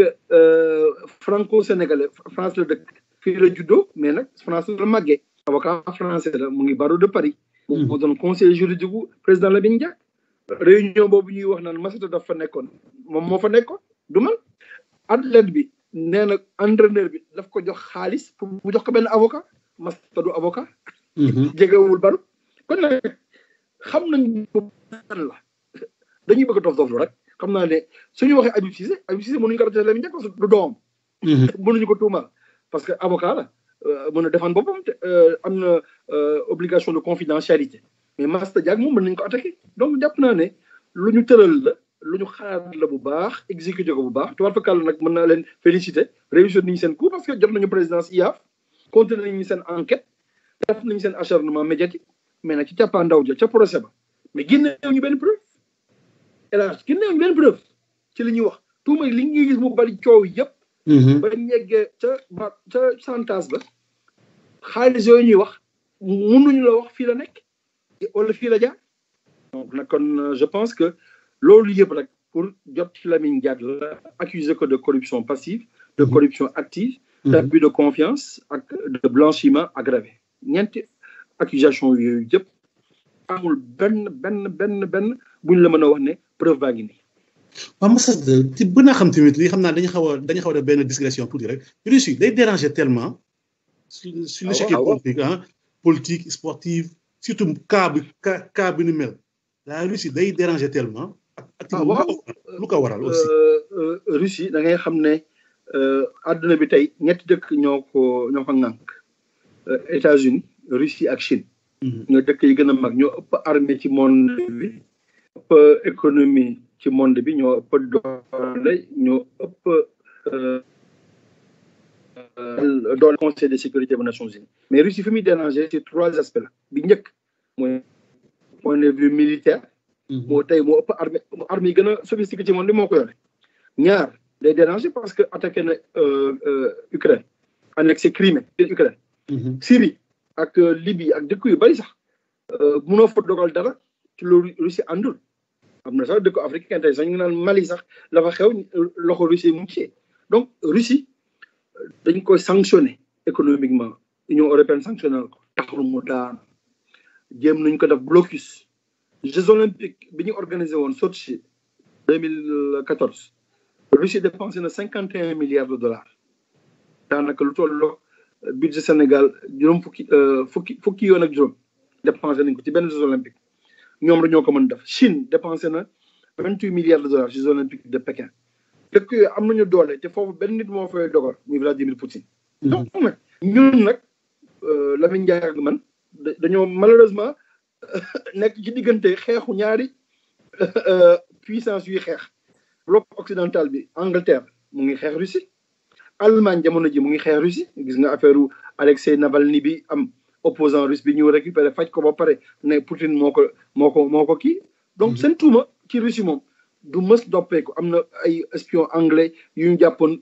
franco-sénégalais France la dëkk fii la juddoo mais nag France la màggee avocat français la mu ngi barreau de Paris moo doon conseiller juridique bu président Lamine Diack réunion boobu ñuy wax naan Massata daf fa nekkoon moom moo fa nekkoon du man athlète bi nee na entraîneur bi daf ko jox xaalis pour mu jox ko benn avocat Massata du avocat jegewul baru kon nag xam nañ ko la dañuy bëgg a dof rek xam naa ne suñu waxee Habib Cissé mënuñu ko rattaché Lamine Diack parce que du doomam mënuñu ko tuumaal parce que avocat la mën a défendre boppam te am na obligation de confidentialité mais Massata Diack moom mën nañu ko attaqué donc jàpp naa ne lu ñu tëral la lu ñu xalaat la bu baax exécuté ko bu baax tubaab fakal nag mën naa leen féliciter réussir nañu seen coup parce que jot nañu présidence IAAF continué nañu seen enquête def nañu seen acharnement médiatique mais nag ci cappaandaw ja ca procès ba mais génneewu ñu benn preuve hélas génneewu ñu benn preuve ci li ñuy wax tuuma li ñuy gis mu bari coow yëpp ba ñeggee ca santas ba xaalis yooyu ñuy wax mënuñu la wax fii la nekk wala fii la jaar donc nag kon je pense que loolu yëpp rek pour jot ci Lamine Diack la accuser ko de corruption passive de corruption active d'abus de confiance ak de blanchiment aggravé ñeenti accusation yooyu yëpp amul benn buñ la mën a wax ne preuve baa ngi nii waaw Massata ci bën a xam tamit li xam naa dañu xaw a def benn digression tuuti rek Russie day déranger tellement sur l'échiquier politique politique sportive surtout cas bi nu mel la Russie day déranger tellement lu ko waral aussi Russie da ngay xam ne àdduna bi tey ñetti dëkk ñoo ko ŋànk États-Unis Russie ak Chine ñoo dëkk yi gën a mag ñoo ëpp armée ci monde bi ëpp économie ci monde bi ñoo ëpp doole ñoo ëpp doole conseil de sécurité des Nations Unies mais Russie fi muy déranger ci 3 aspects la bi njëkk mooy point de vue militaire moo tey moo ëpp armée yi gën a sophistiqué ci monde bi moo ko yore ñaar day déranger parce que attaqué na Ukraine annexé Crimée Ukraine Syrie ak Libye ak dëkk yu bari sax mënoo fa dogal dara ci loolu Russie àndul am na sax dëkk africain tey sax ñu ngi naan Mali sax la fa xew loxo Russie mu ngi ci donc Russie dañ koy sanctionné économiquement Union européenne sanctionné ko taxul mu daan jéem nañ ko def blocus Jeux olympiques bi ñu organisé woon Sotchi 2014 Russie dépensé na 51 milliards de dollars daanaka lu tolloo budget Sénégal juróom fukki yoon ak juróom dépensé nañ ko ci benn Jeux olympiques ñoom rek ñoo ko mën def Chine dépensé na 28 milliards de dollars Jeux olympiques de Pékin dëkk yooyu am nañu doole te foofu benn nit moo fay dogal muy Vladimir Poutine. donc nag ñun nag Lamine Diack ak man dañoo malheureusement nekk ci diggante xeexu ñaari puissance yuy xeex bloc occidental bi Angleterre mu ngi xeex Russie Allemagne jamono ji mu ngi xeex Russie gis nga affaire Alexei Navalny bi am opposant russe bi ñu récupéré faj ko ba pare ne Poutine moo ko kii donc seen tuuma ci Russie moom du mës doppeeku am na ay espion anglais yu ñu jàppoon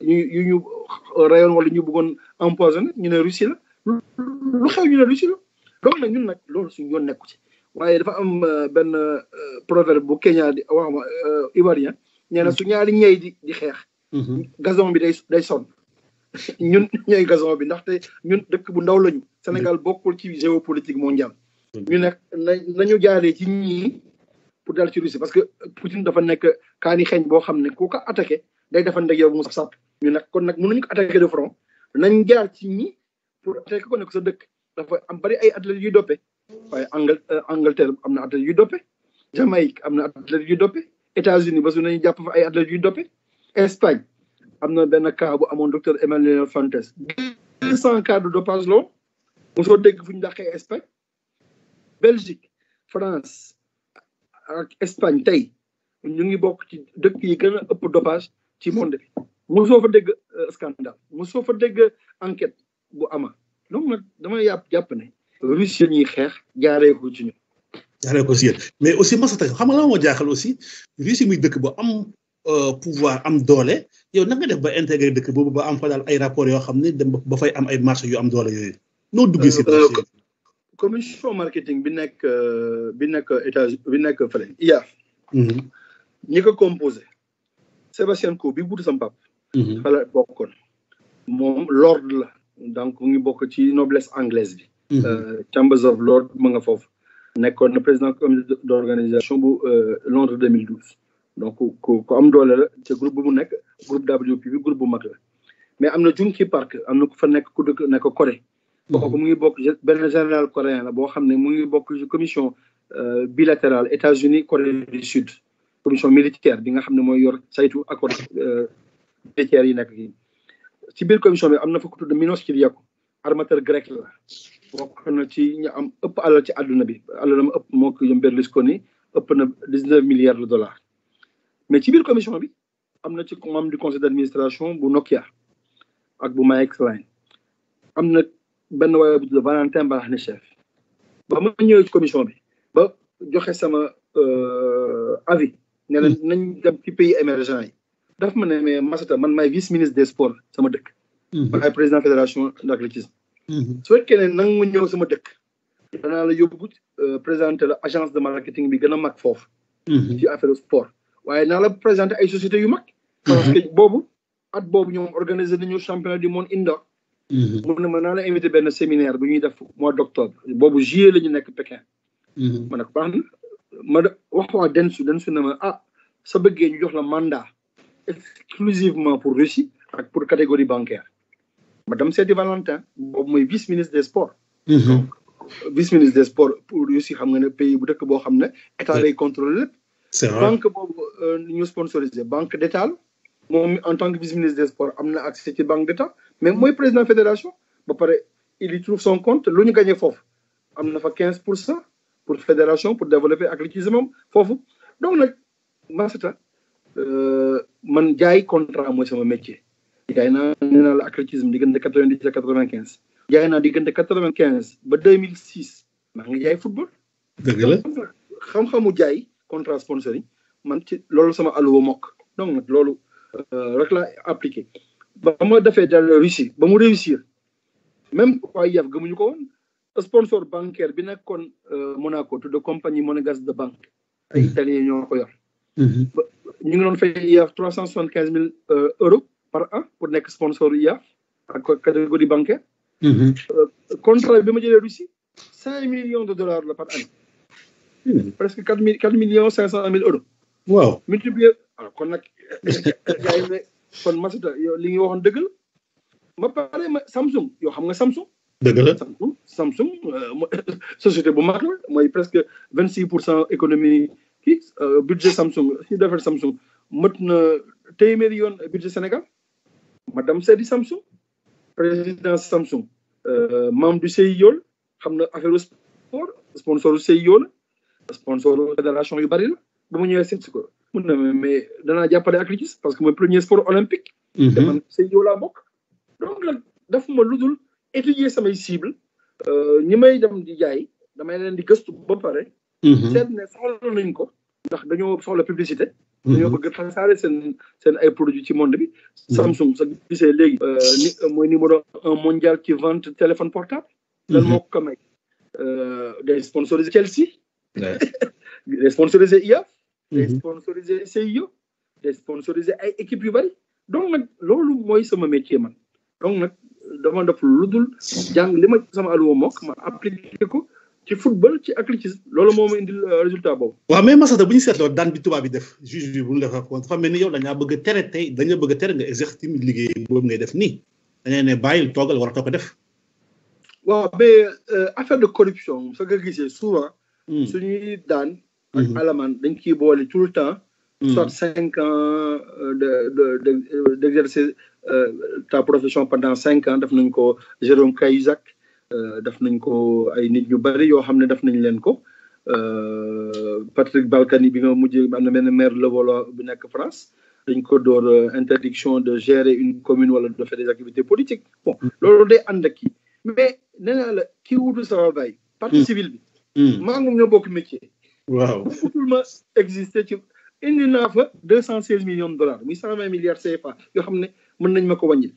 yu ñu rayoon wala ñu bëggoon empoisonné ñu ne Russie la lu xew ñu ne Russie la donc nag ñun nag loolu suñu yoon nekku ci waaye dafa am benn proverbe bu Kenya di wax ma ivoirien nee na su ñaari ñey di xeex gazon bi day sonn ñun ñooy gazon bi ndaxte ñun dëkk bu ndaw lañu Sénégal bokkul ci géopolitique mondiale ñu nekk nañu jaaree ci ñii pour dal ci Russie parce que Poutine dafa nekk kaani xeeñ boo xam ne ku ko attaqué day defante ak yow mu sap ñu nag kon nag mënuñu ko attaqué de front nañ jaar ci ñi pour attaqué ko nekk sa dëkk dafa am bari ay athlètes yuy doppe waaye Angleterre am na athlètes yuy doppe Jamaïque am na athlètes yuy doppe États-Unis ba su nañu jàpp fa ay athlètes yuy doppe Espagne am na benn cas bu amoon docteur Emmanuel Fuentes 200 cas de dopage loolu mosoo dégg fu ñu dàqee Espagne Belgique France ak Espagne tey ñu ngi bokk ci dëkk yi gën a ëpp dopage ci monde bi mosoo fa dégg scandale mosoo fa dégg enquête bu ama donc nag dama jàpp ne Russie ñuy xeex jaaree ko ci ñun. jaaree ko ci yéen mais aussi Massata xam nga la moo jaaxal aussi Russie muy dëkk bu am pouvoir am doole yow na nga def ba intégré dëkk boobu ba am fa daal ay rapports yoo xam ne dem ba fay am ay marché yu am doole yooyu noo duggee si commission marketing bi nekk États-Unis bi nekk fële IAAF ñi ko composé Sébastien Coe bi buutu sam pap fala bokkoon moom lord la donc mu ngi bokk ci noblesse anglaise bi Chambers of Lords mu nga foofu nekkoon na président comité d'organisation bu Londres 2012 donc ku am doole la te groupe bu mu nekk groupe WP bi groupe bu mag la mais am na Junki Park am na ku fa nekk ku dëkk nekk Corée kooku mu ngi bokk benn général coréen la boo xam ne mu ngi bokk ci commission bilatérale États-Unis Corée du Sud commission militaire bi nga xam ne mooy yor saytu accord militaire yi nekk yi ci biir commission bi am na fa ku tudd Minos Kyriakou armateur grec la bokk na ci ñu am ëpp alal ci àdduna bi alalam ëpp moo ko yom Berlusconi ëpp na 19 milliards de dollars mais ci biir commission bi am na ci membre du conseil d'administration bu Nokia ak bu Maersk Line am na benn waaye bu tudd Valentin Barachnechev ba ma ñëwee ci commission bi ba joxe sama avis ne leen nañ dem ci pays émergents yi daf ma ne mais Massata man maay vice ministre des sports sama dëkk maay président fédération d'athlétisme su fekkee ne nang ma ñëw sama dëkk danaa la yóbbu présenter la agence de marketing bi gën a mag foofu ci affaire sport waaye naa la présenter ay sociétés yu mag parce que at boobu ñoom organiser nañu championnat du monde indoor mu ne ma naa la invité benn séminaire bu ñuy def mois d'octobre boobu juillet la ñu nekk Pékin ma ne ko baax na ma wax waa densu ne ma sa bëggee ñu jox la mandat exclusivement pour Russie ak pour catégorie bancaire ma dem seeti Valentin boobu mooy vice ministre des sports donc vice ministre des sports pour Russie xam nga ne pays bu dëkk boo xam ne état lay contrôler lépp banque boobu ñu sponsorisé banque d'état moom en tant que vice ministre des sports am na accès ci banque d'état mais mooy président fédération ba pare il y trouve son compte lu ñu gagné foofu am na fa 15% pour fédération pour développer athlétisme foofu donc nag Massata man jaay contrat mooy sama métier jaay naa nee naa la athlétisme diggante 90 ak 95 jaay naa diggante 95 ba 2006 maa ngi jaay football dëgg la xam-xamu jaay contrat sponsoring man ci loolu sama alluwa mokk donc nag loolu rek la appliqué ba ma defee dal Russie ba mu réussir même waa IAAF gëmuñu ko woon sponsor bancaire bi nekkoon Monaco tudd compagnie monégasque de banque ay italiens ñoo ko yor ñu ngi doon fay IAAF 375 000 euros par an pour nekk sponsor IAAF ak catégorie bancaire contrat bi ma jëlee Russie 5 millions de dollars la par année presque 4 millions 500 000 euros waaw multiplié alors kon nag gars yi ne kon Massata yow li nga waxoon dëgg la ma pare ma Samsung yoo xam nga Samsung dëgg la Samsung société bu mag la mooy presque 26% économie kii budget Samsung si defar Samsung mët na téeméeri yoon budget Sénégal madame seedi Samsung président Samsung membre du CIO xam na affaire sport sponsor CIO la sponsor fédération yu bari la ba mu ñëwee seet si ko mun na mais danaa jàppale athlétisme parce que mooy premier sport olympique te man CIO laa bokk donc nag daf ma ludul étudier samay cible ñi may dem di jaay damay leen di gëstu ba pare. seet ne soxla nañ ko ndax dañoo soxla publicité. dañoo bëgg tasaare seen ay produits ci monde bi. Samsung sa gisee léegi. mooy numéro 1 mondial ci vente téléphone portable. lan moo ko may day sponsoriser Chelsea. day sponsoriser IAF. day sponsoriser CIO. day sponsoriser ay équipes yu bari. donc nag loolu mooy sama métier man donc nag dama def lu dul jàng li ma sama alluwa mokk ma appliqué ko ci football ci athlétisme loolu moo ma indil résultat boobu. waaw mais Massata bu ñu seetloo daan bi tubaab bi def juge bi bu ñu defee ko dafa mel ni yow dañaa bëgg a tere tey dañoo bëgg a tere nga exercer liggéey boobu ngay def nii dañoo ne bàyyil toogal war a toog a def. waaw mais affaire de corruption soo ko gisee souvent. suñuy daan. ak alamaan dañ ciy boole tout le temps. soit 5 ans d'exercer ta profession pendant 5 ans def nañ ko Jérôme Cahuzac def nañ ko ay nit ñu bari yoo xam ne def nañ leen ko Patrick Balkany bi nga mujjee am na benn maire Levallois bu nekk France dañ ko door interdiction de gérer une commune wala de faire des activités politiques bon loolu day ànd ak kii mais nee naa la kii wutu sama baay partie civile bi maa ngi ñoo bokk métier waaw bu utul ma exister ci indi naa fa 216 millions de dollars muy 120 milliards CFA yoo xam ne mën nañ ma ko wàññil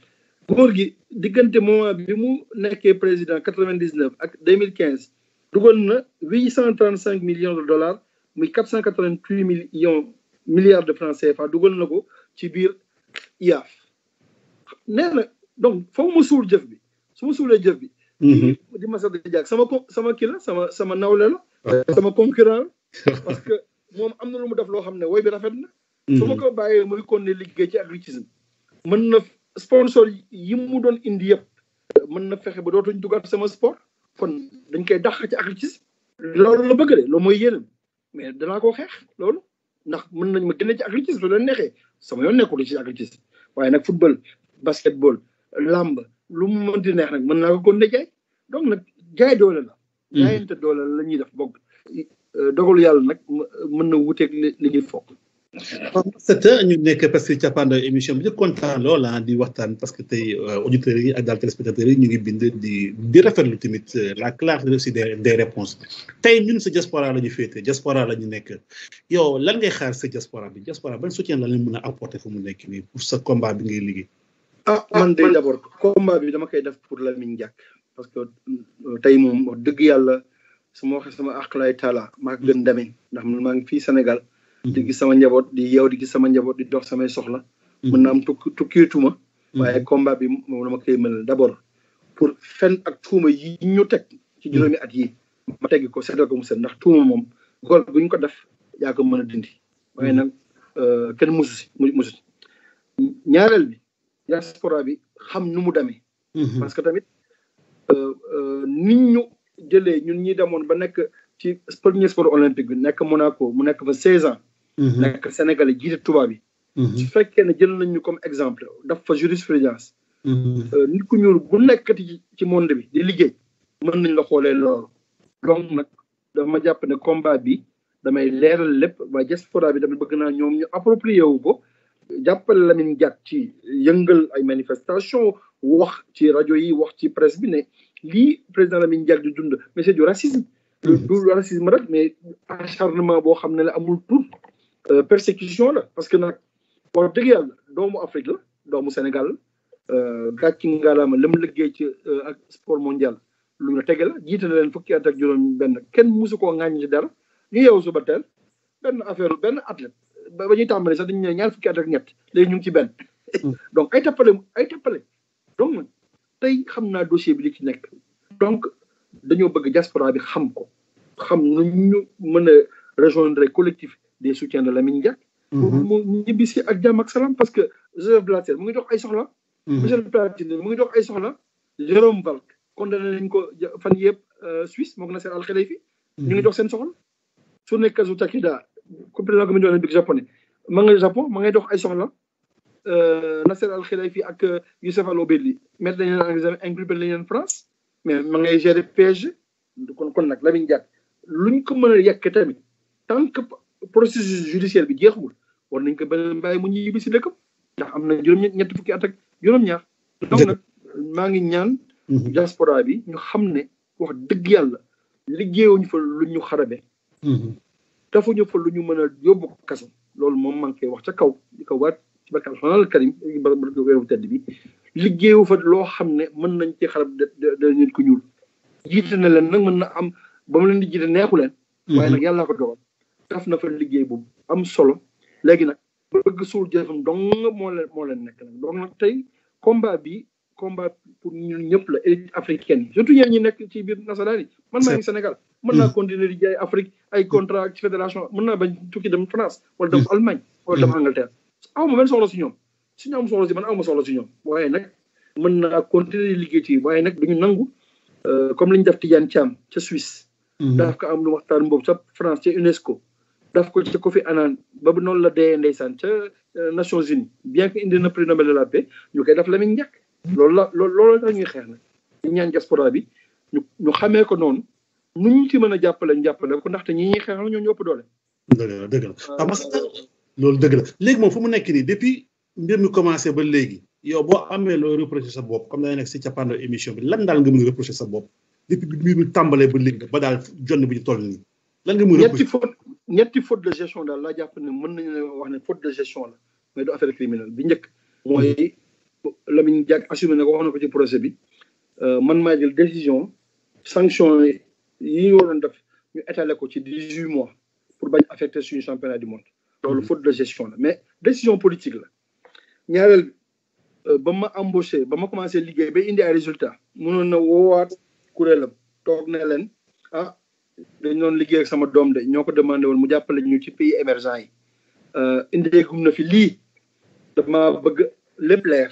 góor gi diggante moment bi mu nekkee président 99 ak 2015 dugal na 835 millions de dollars muy 488 milliards de francs CFA dugal na ko ci biir IAF nee na donc foofu ma suul jëf bi su ma suulee jëf bi di Massata Diack sama kii la sama nawle la sama concurrent parce que moom am na lu mu def loo xam ne woy bi rafet na su ma ko bàyyee muy kon ne liggéey ci athlétisme mën na sponsor yi mu doon indi yëpp mën na fexe ba dootuñ dugaat sama sport kon dañ koy dàq ci athlétisme loolu la bëgg de loolu mooy yéenam mais danaa ko xeex loolu ndax mën nañ ma génne ci athlétisme lu leen neexee sama yoon nekkul ci athlétisme waaye nag football basketball lamb lu mu mënti neex nag mën naa ko kon ne jaay donc nag jaay doole la jaayante doole la ñuy def bokk dogalu yàlla nag mën na wuteeg li ñuy foog. Massata ñu nekk parce que cappaandaw émission bi di kontaan lool di waxtaan parce que tey auditeurs yi ak daal téléspectateurs yi ñu ngi bind di rafetlu tamit la clarté aussi des réponses tey ñun sa diaspora la ñu féete diaspora la ñu nekk yow lan ngay xaar sa diaspora bi ban soutien la leen mën a apporter fu mu nekk nii pour sa combat bi ngay liggéey. man de d'abord combat bi dama koy def pour Lamine Diack parce que tey moom wax dëgg yàlla su ma waxee sama akhlaay taala maa gën demee ndax man maa ngi fii Sénégal. di gis sama njaboot di yeew di gis sama njaboot di dox samay soxla. mën na am tukkiituma. waaye combat bi moom dama koy mel d'abord pour fen ak tuuma yi ñu teg ci juróomi at yi ma teggi ko seetal ko mu set ndax tuuma moom góor bu ñu ko def yaa ko mën a dindi. waaye nag kenn musu si ñaareel bi diaspora bi xam nu mu demee. parce que tamit nit ñu jëlee ñun ñi demoon ba nekk ci premier sport olympique bi nekk Monaco mu nekk fa 16 ans. nekk Sénégalais jiite tubaab bi. su fekkee ne jël nañ ñu comme exemple daf fa jurisprudence. nit ku ñuul bu nekkati ci monde bi di liggéey mën nañ la xoolee loolu. donc nag dama jàpp ne combat bi damay leeral lépp waaye diaspora bi tamit bëgg naa ñoom ñu approprié wu ko jàppale Lamine Diack ci yëngal ay manifestation wax ci rajo yi wax ci presse bi ne lii président Lamine Diack di dund mais c'est du racisme. du racisme rek mais acharnement boo xam ne la amul tur persécution la parce que nag wax dëgg yàlla doomu Afrique la doomu Sénégal la gàcci ngalaama la mu liggéey ci ak sport mondial lu la tege la jiite na leen fukki at ak juróom benn kenn musu koo ŋàññ ci dara ñu yeewu suba teel benn athlète ba ñuy tàmbali sax dañu ne ñaar fukki at ak ñett léegi ñu ngi ci benn donc ay tappale donc nag tey xam naa dossier bi li ci nekk donc dañoo bëgg diaspora bi xam ko xam nu ñu mën a rejoindre collectif des soutiens de Lamine Diack pour mu ñibbisi ak jàmm ak salaam parce que Joseph Blatter mu ngi dox ay soxla Michel Platini mu ngi dox ay soxla Jérôme Valk condamné nañ ko fan yëpp Suisse moo ko Nasser Al Khelaifi ñu ngi dox seen soxla Tsuné Kazu Takeda président comité olympique japonais ma nga Japon ma ngay dox ay soxla Nasser Al Khelaifi ak Youssef Al Obeli mettre nañ leen en examen inculpé nañ leen France mais ma ngay gérer PSG kon nag Lamine Diack luñ ko mën a yekk tamit tant que processus judiciaire bi jeexul war nañ ko beneen bàyyi mu ñibbi si dëkkam ndax am na ñetti fukki at ak juróom-ñaar donc nag maa ngi ñaan diaspora bi ñu xam ne wax dëgg yàlla liggéeyuñu fa lu ñu xarabe dafuñu fa lu ñu mën a yóbbu kaso loolu moom maa ngi koy wax ca kaw di ko waat ci barke alxuraan karim barke weeru tedd bi liggéeyu fa loo xam ne mën nañ ci xarab de nit ku ñuul jiite na leen nag mën na am ba mu leen di jiite neexu leen waaye nag yàllaa ko dogal daf na fa liggéey bu am solo léegi nag bëgg suul jëfam dong moo leen nekk nag donc nag tey combat pour ñun ñëpp la élite africaine yi surtout ñeen ñi nekk ci biir nasaraan yi man maa ngi Sénégal mën naa continuer di jaay Afrique ay contrat ci fédération mën naa bañ tukki dem France wala dem Allemagne wala dem Angleterre aw ma benn soxla si ñoom suñu am soxla si man aw ma soxla si ñoom waaye nag mën naa continuer di liggéey ci waaye nag duñu nangu comme li ñu def Tidiane Thiam ca Suisse daf ko am lu waxtaan boobu sa France ca UNESCO daf ko ca Kofi Annan ba noonu la dee ndeysaan ca Nations Unies bien que indi na prix Nobel de la paix ñu koy def Lamine Diack loolu tax ñuy xeex nag ñu ñaan diaspora bi ñu xamee ko noonu nu ñu ci mën a jàppale ko ndaxte ñi ñuy xeexal ñoo ñu ëpp doole. dëgg la parce que loolu dëgg la léegi moom fu mu nekk nii depuis mbir mi commencé ba léegi yow boo amee loo reproché sa bopp comme da ngay nekk si cappaandaw émission bi lan daal nga mën a reproché sa bopp depuis bi mbir mi tàmbalee ba léegi ba daal jonn bi ñu toll nii lan nga mën a reproché ñetti faute de gestion daal laa jàpp ne mën nañu wax ne faute de gestion la mais du affaire criminelle bi njëkk mooy Lamine Diack assumé na ko wax na ko ci procès bi man maa jël décision sanction yi ñu waroon def ñu étaler ko ci 18 mois pour bañ affecter suñu championnat du monde loolu faute de gestion la mais décision politique la ñaareel ba ma embauché ba ma commencé liggéey ba indi ay résultats mënoon na woowaat kuréelam toog ne leen dañ doon liggéey ak sama doom de ñoo ko demandé woon mu jàppale ñu ci pays émergents yi indeegum na fi lii dama bëgg lépp leer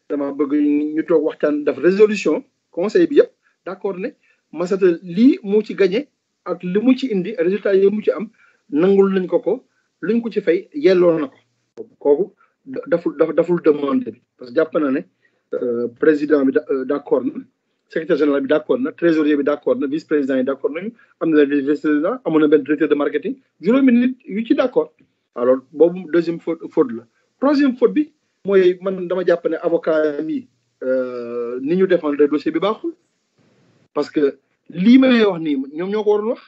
dama bëgg ñu toog waxtaan def résolution conseil bi yëpp d'accord ne Massata lii mu ci gagné ak li mu ci indi résultat yi mu ci am nangul nañ ko luñ ko ci fay yelloo na ko kooku daful demande bi parce que jàpp na ne président bi d'accord na secrétaire général bi d'accord na trésorier bi d'accord na vice président yi d'accord nañu am na vice président amoon na benn directeur de marketing juróomi nit yu ci d'accord alors boobu deuxième faute la troisième faute bi mooy man dama jàpp ne avocat mi ni ñu défendre dossier bi baaxul parce que lii may wax nii ñoom ñoo ko waroon wax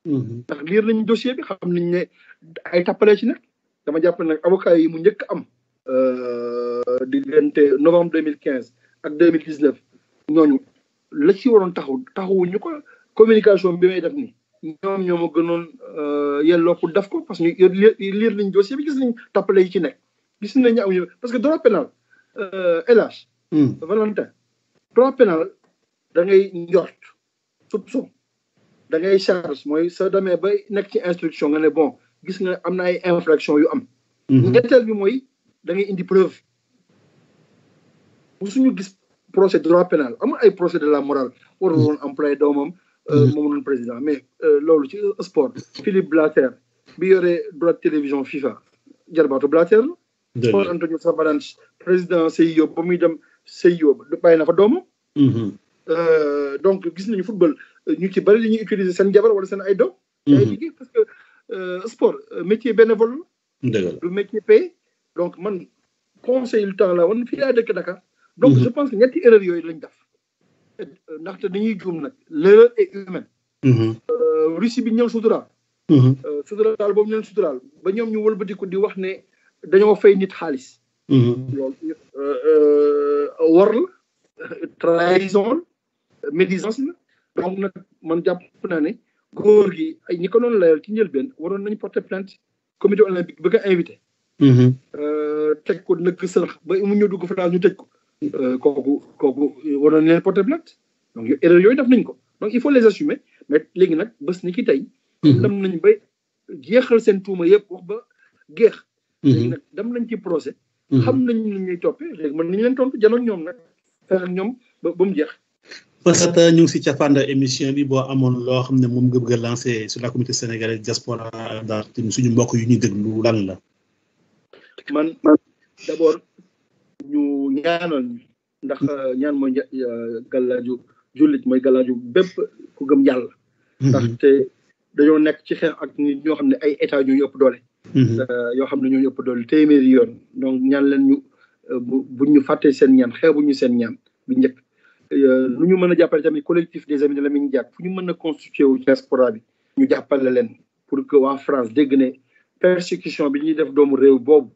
ndax liir nañ dossier bi xam nañ ne ay tappalee ci nag dama jàpp ne nag avocat yi mu njëkk am diggante novembre 2015 ak 2019 ñooñu la ci waroon taxawuñu ko communication bi may def nii ñoo ma gënoon yelloo pour def ko parce que ñu liir nañ dossier bi gis nañ tappale yi ci nekk gis nañ ñu amuñu parce que droit pénal LH Valentin droit pénal da ngay njort soupçon da ngay charge mooy soo demee ba nekk ci instruction nga ne bon gis nga am na ay infraction yu am ñetteel bi mooy da ngay indi preuve bu suñu gis procès droit pénal amul ay procès de la morale warul woon employé doomam moom noonu président mais loolu ci sport Philippe Blatter bi yore droit télévision FIFA jarbaatu Blatter la Paul Antonio Savalanche président CIO ba muy dem CIO bàyyi na fa doomam donc gis nañu football ñu ci bari li ñuy utiliser seen jabar wala seen ay doom ay liggéey parce que sport métier bénévole du métier payé donc man conseil le temps la woon fii laa dëkk Dakar donc je pense que ñetti erreur yooyu lañ def ndaxte dañuy juum nag l'erreur est humaine Russie bi ñëw suturaal suturaal boobu ñeen suturaal ba ñoom ñu wëlbatiku di wax ne dañoo fay nit xaalis loolu war la trahison médisance la donc nag man jàpp naa ne góor gi ay ñi ko doon layal ci njëlbeen waroon nañu porter plainte comité olympique bëgg a invité teg ko nëkk sërëx ba mu ñëw dugg France ñu tëj ko kooku waroon leen porter plainte donc erreur yooyu def nañ ko donc il faut les assumer mais léegi nag bés ni ki tey dem nañ ba jeexal seen tuuma yëpp wax ba geex léegi nag dem nañ ci procès xam nañ ni ñuy toppee léegi mën nañu leen tontu janoog ñoom nag fex ak ñoom ba mu jeex parce que ñu ngi si cappaandaw émission bi boo amoon loo xam ne moom nga bëgg a lancé sur la communauté sénégalaise diaspora daal suñu mbokk yu ñuy déglu lan la man d'abord ñu ñaanal ndax ñaan mooy gàllaaju jullit mooy gàllaaju bépp ku gëm yàlla ndaxte dañoo nekk ci xeex ak nit ñoo xam ne ay état ñoo ëpp doole yoo xam ne ñoo ëpp doole téeméeri yoon donc ñaan leen ñu buñ ñu fàttee seen ñaan xeebuñu seen ñaan bi njëkk nu ñu mën a jàppale tamit collectif des amis de Lamine Diack fu ñu mën a constitué wu diaspora bi ñu jàppale leen pour que waa France dégg ne persécution bi ñuy def doomu réew boobu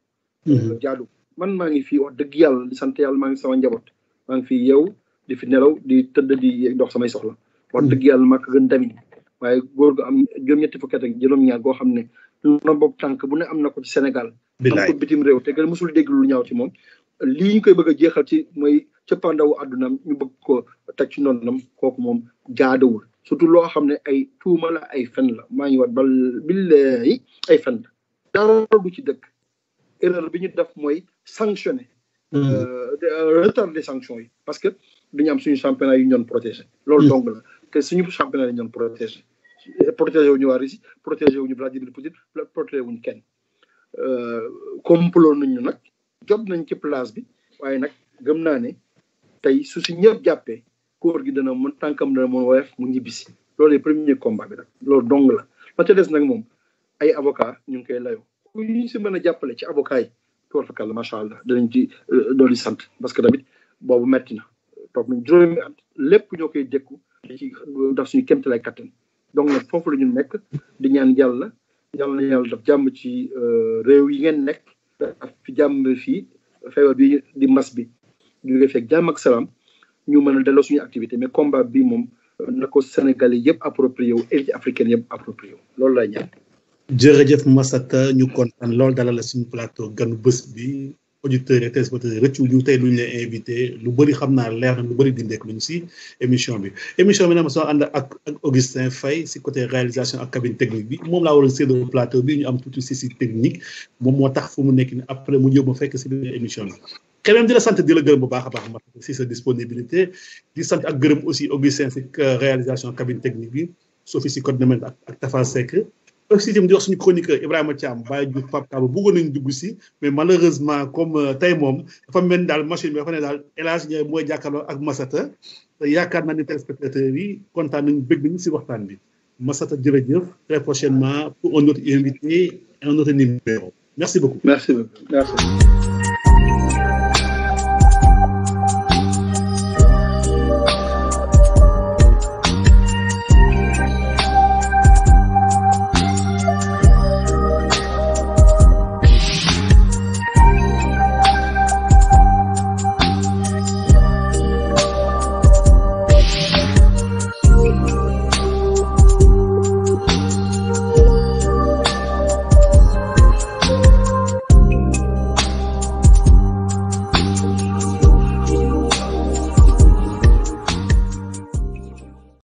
jaadu man maa ngi fii wax dëgg yàlla di sant yàlla maa ngi sama njaboot maa ngi fii yeew di fi nelaw di tëdd di dox samay soxla wax dëgg yàlla maa ko gën tamit waaye góor gu am juróom-ñetti fukki at ak juróom-ñaar goo xam ne na bopp tànk bu ne am na ko ci Sénégal am ko bitim réew te gën musul dégg lu ñaaw ci moom lii ñu koy bëgg a jeexal ci mooy cëppaandawu àddunaam ñu bëgg ko teg ci noonam kooku moom jaadawul surtout loo xam ne ay tuuma la ay fen la maa ngi wat bal billahi ay fen la dara du ci dëkk erreur bi ñu def mooy sanctionné retard des sanctions yi parce que duñu am suñu championnat yu ñu doon protégé loolu donc la te suñu championnat yi ñu doon protégé wu ñu waa Russie protégé wu ñu Vladimir Poutine protégé wuñu kenn complot nañ ñu nag jot nañ ci place bi waaye nag gëm naa ne tey su si ñëpp jàppee kóor gi dana mën tànkam dana mën woyof mu ñibbisi loolu premier combat bi nag loolu dong la ma ca des nag moom ay avocat ñu ngi koy layoo ku ñu si mën a jàppale ci avocat yi toor fakal macha allah danañ ci dooli sant parce que tamit boobu metti na toog nañ juróomi at lépp ñoo koy dékku ci daf suñu kémtalay kattan donc nag foofu la ñu nekk di ñaan yàlla na yàlla daf jàmm ci réew yi ngeen nekk daf fi jàmm fii feebar bi di mas bi jógee fekk jàmm ak salaam ñu mën a delloo suñu activité mais combat bi moom na ko Sénégalais yëpp approprié wu et africaine yëpp approprié wu loolu lay ñaan. jërëjëf Massata ñu kontaan lool dalal la suñu plateau ganu bés bi auditeurs et téléspectateurs rëccu ñu tey lu ñu lay invité lu bëri xam naa leer na lu bëri dindeek luñu si émission bi nag ma soo ànd ak Augustin Faye si côté réalisation ak cabine technique bi moom laa waroon séddoo plateau bi ñu am tuuti si technique moom moo tax fu mu nekk ni après mu ñëw ma fekk si biir émission bi keneen di la sant di la gërëm bu baax a baax Massata si sa disponibilité di sant ak gërëm aussi Augustin si réalisation cabine technique bi Sophie si coordonnement ak Tafa Seck aussi itam di wax suñu chroniqueur Ibrahima Thiam Baye Diouf Pape Kaba bëggoon nañu dugg si mais malheureusement comme tey moom dafa mel ni daal machine bi dafa ne daal El Hadj Ndiaye mooy jàkkaarloo ak Massata te yaakaar naa ni téléspectateurs yi kontaan nañu bëgg nañu si waxtaan bi Massata jërëjëf très prochainement pour un autre invité et un autre numéro merci beaucoup. merci beaucoup merci.